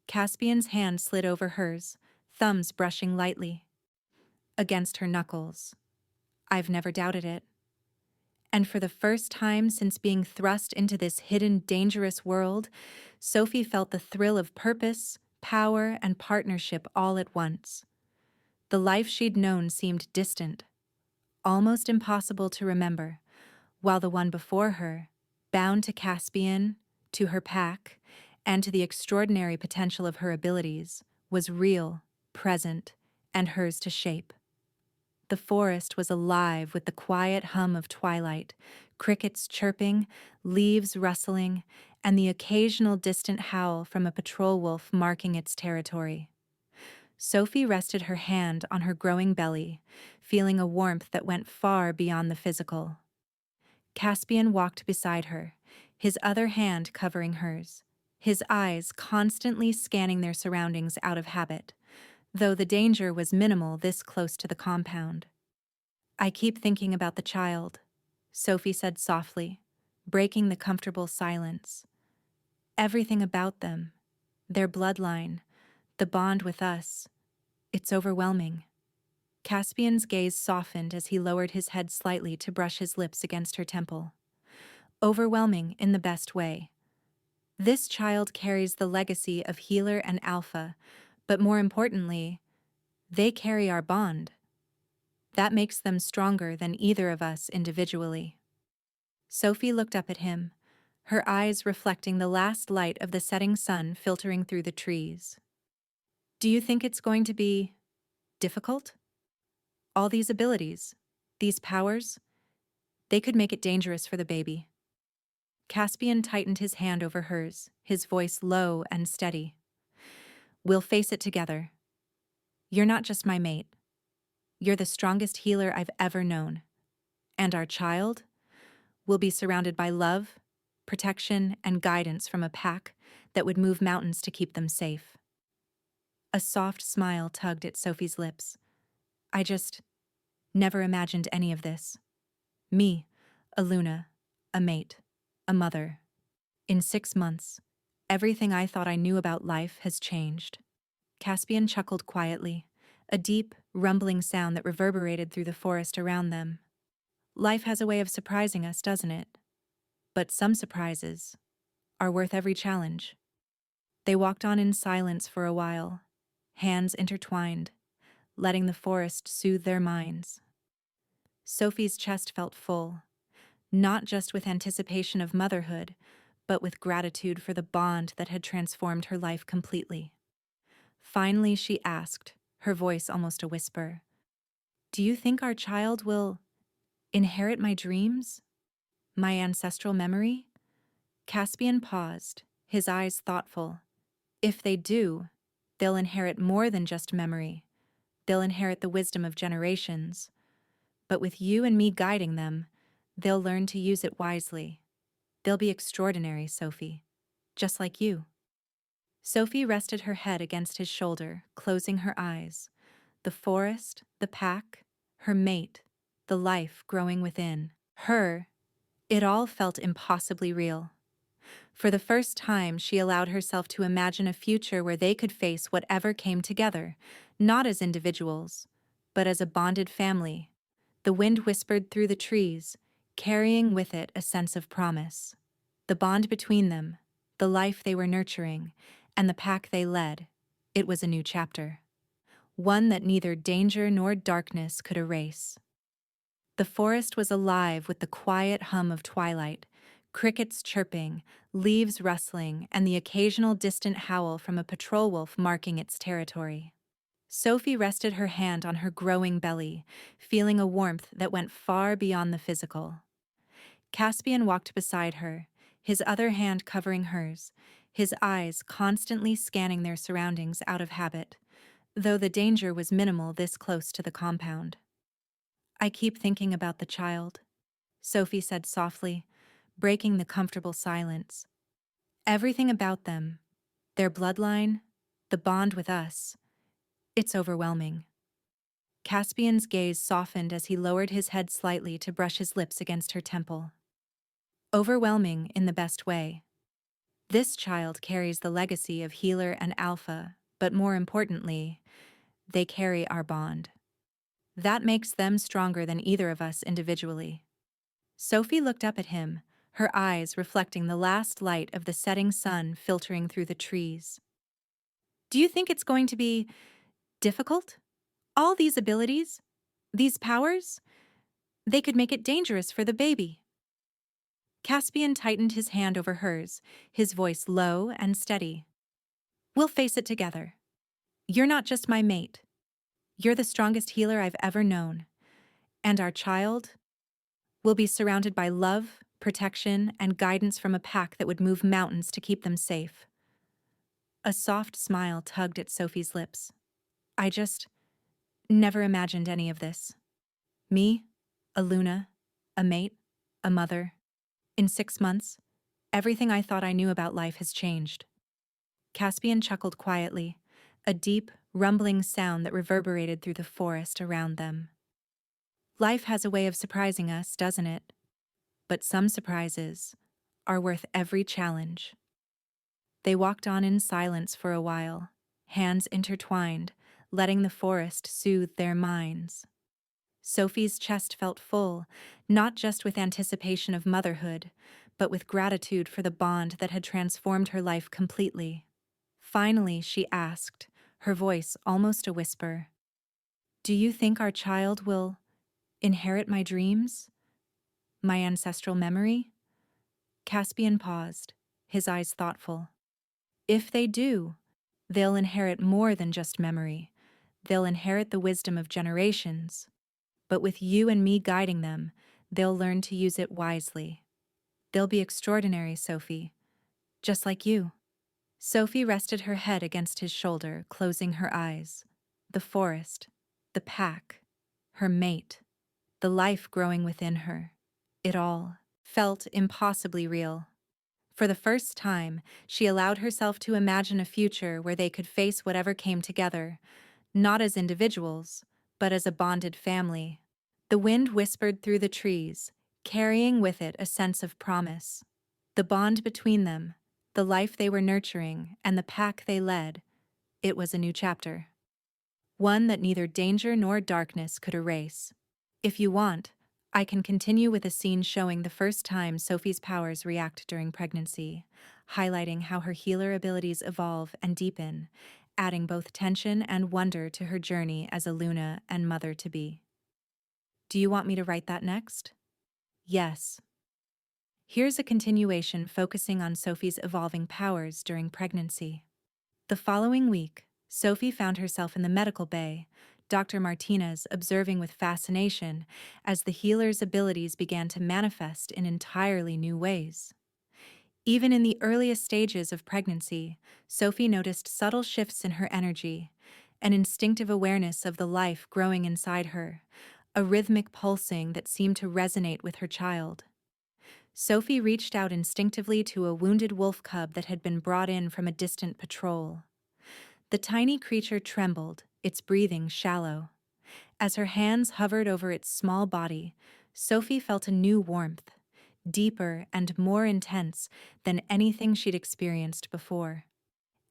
Caspian's hand slid over hers, thumbs brushing lightly against her knuckles. I've never doubted it. And for the first time since being thrust into this hidden, dangerous world, Sophie felt the thrill of purpose, power, and partnership all at once. The life she'd known seemed distant, almost impossible to remember, while the one before her, bound to Caspian, to her pack, and to the extraordinary potential of her abilities, was real, present, and hers to shape. The forest was alive with the quiet hum of twilight, crickets chirping, leaves rustling, and the occasional distant howl from a patrol wolf marking its territory. Sophie rested her hand on her growing belly, feeling a warmth that went far beyond the physical. Caspian walked beside her, his other hand covering hers, his eyes constantly scanning their surroundings out of habit, though the danger was minimal this close to the compound. I keep thinking about the child, Sophie said softly, breaking the comfortable silence. Everything about them, their bloodline, the bond with us, it's overwhelming. Caspian's gaze softened as he lowered his head slightly to brush his lips against her temple. Overwhelming in the best way. This child carries the legacy of Healer and Alpha, but more importantly, they carry our bond. That makes them stronger than either of us individually. Sophie looked up at him, her eyes reflecting the last light of the setting sun filtering through the trees. Do you think it's going to be difficult? All these abilities, these powers, they could make it dangerous for the baby. Caspian tightened his hand over hers, his voice low and steady. We'll face it together. You're not just my mate. You're the strongest healer I've ever known. And our child will be surrounded by love, protection, and guidance from a pack that would move mountains to keep them safe. A soft smile tugged at Sophie's lips. I just never imagined any of this. Me, a Luna, a mate, a mother. In 6 months, everything I thought I knew about life has changed. Caspian chuckled quietly, a deep, rumbling sound that reverberated through the forest around them. Life has a way of surprising us, doesn't it? But some surprises are worth every challenge. They walked on in silence for a while, hands intertwined, letting the forest soothe their minds. Sophie's chest felt full, not just with anticipation of motherhood, but with gratitude for the bond that had transformed her life completely. Finally, she asked, her voice almost a whisper, "Do you think our child will inherit my dreams? My ancestral memory?" Caspian paused, his eyes thoughtful. If they do, they'll inherit more than just memory. They'll inherit the wisdom of generations. But with you and me guiding them, they'll learn to use it wisely. They'll be extraordinary, Sophie. Just like you. Sophie rested her head against his shoulder, closing her eyes. The forest, the pack, her mate, the life growing within. Her, it all felt impossibly real. For the first time, she allowed herself to imagine a future where they could face whatever came together, not as individuals, but as a bonded family. The wind whispered through the trees, carrying with it a sense of promise. The bond between them, the life they were nurturing, and the pack they led, it was a new chapter. One that neither danger nor darkness could erase. The forest was alive with the quiet hum of twilight, crickets chirping, leaves rustling, and the occasional distant howl from a patrol wolf marking its territory. Sophie rested her hand on her growing belly, feeling a warmth that went far beyond the physical. Caspian walked beside her, his other hand covering hers, his eyes constantly scanning their surroundings out of habit, though the danger was minimal this close to the compound. I keep thinking about the child, Sophie said softly, breaking the comfortable silence. Everything about them, their bloodline, the bond with us, it's overwhelming. Caspian's gaze softened as he lowered his head slightly to brush his lips against her temple. Overwhelming in the best way. This child carries the legacy of Healer and Alpha, but more importantly, they carry our bond. That makes them stronger than either of us individually. Sophie looked up at him, her eyes reflecting the last light of the setting sun filtering through the trees. Do you think it's going to be difficult? All these abilities? These powers? They could make it dangerous for the baby. Caspian tightened his hand over hers, his voice low and steady. We'll face it together. You're not just my mate. You're the strongest healer I've ever known. And our child will be surrounded by love, protection, and guidance from a pack that would move mountains to keep them safe. A soft smile tugged at Sophie's lips. I just never imagined any of this. Me, a Luna, a mate, a mother. In 6 months, everything I thought I knew about life has changed. Caspian chuckled quietly, a deep, rumbling sound that reverberated through the forest around them. Life has a way of surprising us, doesn't it? But some surprises are worth every challenge. They walked on in silence for a while, hands intertwined, letting the forest soothe their minds. Sophie's chest felt full, not just with anticipation of motherhood, but with gratitude for the bond that had transformed her life completely. Finally, she asked, her voice almost a whisper, "Do you think our child will inherit my dreams? My ancestral memory?" Caspian paused, his eyes thoughtful. If they do, they'll inherit more than just memory. They'll inherit the wisdom of generations. But with you and me guiding them, they'll learn to use it wisely. They'll be extraordinary, Sophie. Just like you. Sophie rested her head against his shoulder, closing her eyes. The forest, the pack, her mate, the life growing within her. It all felt impossibly real. For the first time, she allowed herself to imagine a future where they could face whatever came together, not as individuals, but as a bonded family. The wind whispered through the trees, carrying with it a sense of promise. The bond between them, the life they were nurturing, and the pack they led, it was a new chapter. One that neither danger nor darkness could erase. If you want, I can continue with a scene showing the first time Sophie's powers react during pregnancy, highlighting how her healer abilities evolve and deepen, adding both tension and wonder to her journey as a Luna and mother-to-be. Do you want me to write that next? Yes. Here's a continuation focusing on Sophie's evolving powers during pregnancy. The following week, Sophie found herself in the medical bay, Dr. Martinez observing with fascination as the healer's abilities began to manifest in entirely new ways. Even in the earliest stages of pregnancy, Sophie noticed subtle shifts in her energy, an instinctive awareness of the life growing inside her, a rhythmic pulsing that seemed to resonate with her child. Sophie reached out instinctively to a wounded wolf cub that had been brought in from a distant patrol. The tiny creature trembled, its breathing shallow. As her hands hovered over its small body, Sophie felt a new warmth, deeper and more intense than anything she'd experienced before.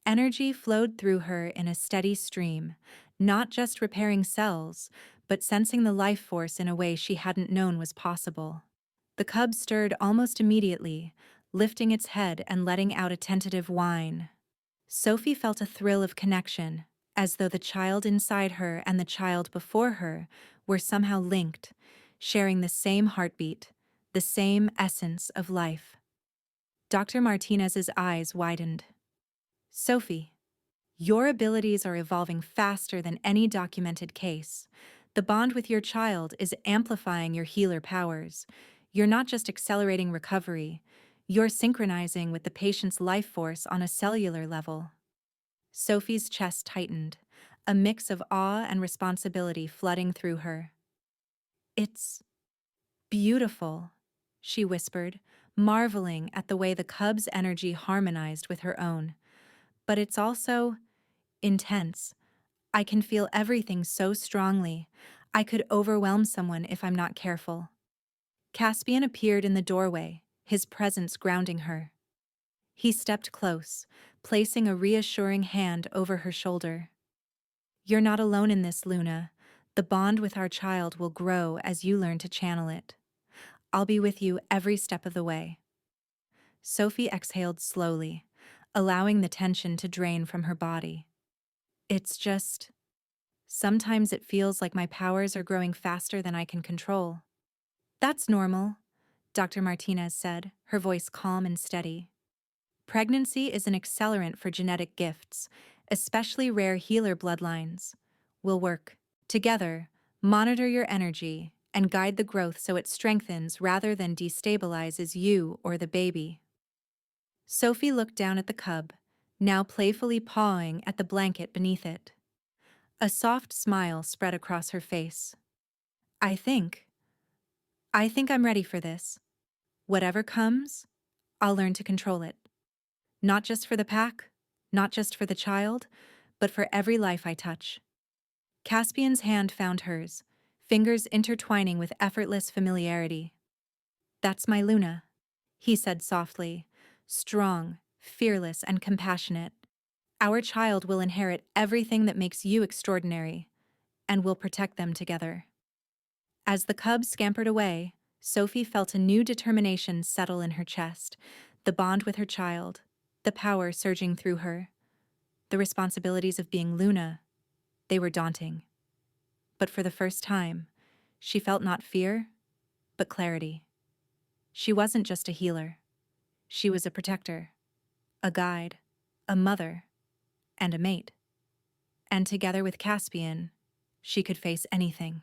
Energy flowed through her in a steady stream, not just repairing cells, but sensing the life force in a way she hadn't known was possible. The cub stirred almost immediately, lifting its head and letting out a tentative whine. Sophie felt a thrill of connection, as though the child inside her and the child before her were somehow linked, sharing the same heartbeat, the same essence of life. Dr. Martinez's eyes widened. Sophie, your abilities are evolving faster than any documented case. The bond with your child is amplifying your healer powers. You're not just accelerating recovery, You're synchronizing with the patient's life force on a cellular level. Sophie's chest tightened, a mix of awe and responsibility flooding through her. It's beautiful, she whispered, marveling at the way the cub's energy harmonized with her own. But it's also intense. I can feel everything so strongly. I could overwhelm someone if I'm not careful. Caspian appeared in the doorway, his presence grounding her. He stepped close, placing a reassuring hand over her shoulder. You're not alone in this, Luna. The bond with our child will grow as you learn to channel it. I'll be with you every step of the way. Sophie exhaled slowly, allowing the tension to drain from her body. It's just, sometimes it feels like my powers are growing faster than I can control. That's normal, Dr. Martinez said, her voice calm and steady. Pregnancy is an accelerant for genetic gifts, especially rare healer bloodlines. We'll work together, monitor your energy, and guide the growth so it strengthens rather than destabilizes you or the baby. Sophie looked down at the cub, now playfully pawing at the blanket beneath it. A soft smile spread across her face. I think I'm ready for this. Whatever comes, I'll learn to control it. Not just for the pack, not just for the child, but for every life I touch. Caspian's hand found hers, fingers intertwining with effortless familiarity. That's my Luna, he said softly, strong, fearless, and compassionate. Our child will inherit everything that makes you extraordinary, and we'll protect them together. As the cub scampered away, Sophie felt a new determination settle in her chest, the bond with her child, the power surging through her. The responsibilities of being Luna, they were daunting. But for the first time, she felt not fear, but clarity. She wasn't just a healer. She was a protector, a guide, a mother, and a mate. And together with Caspian, she could face anything.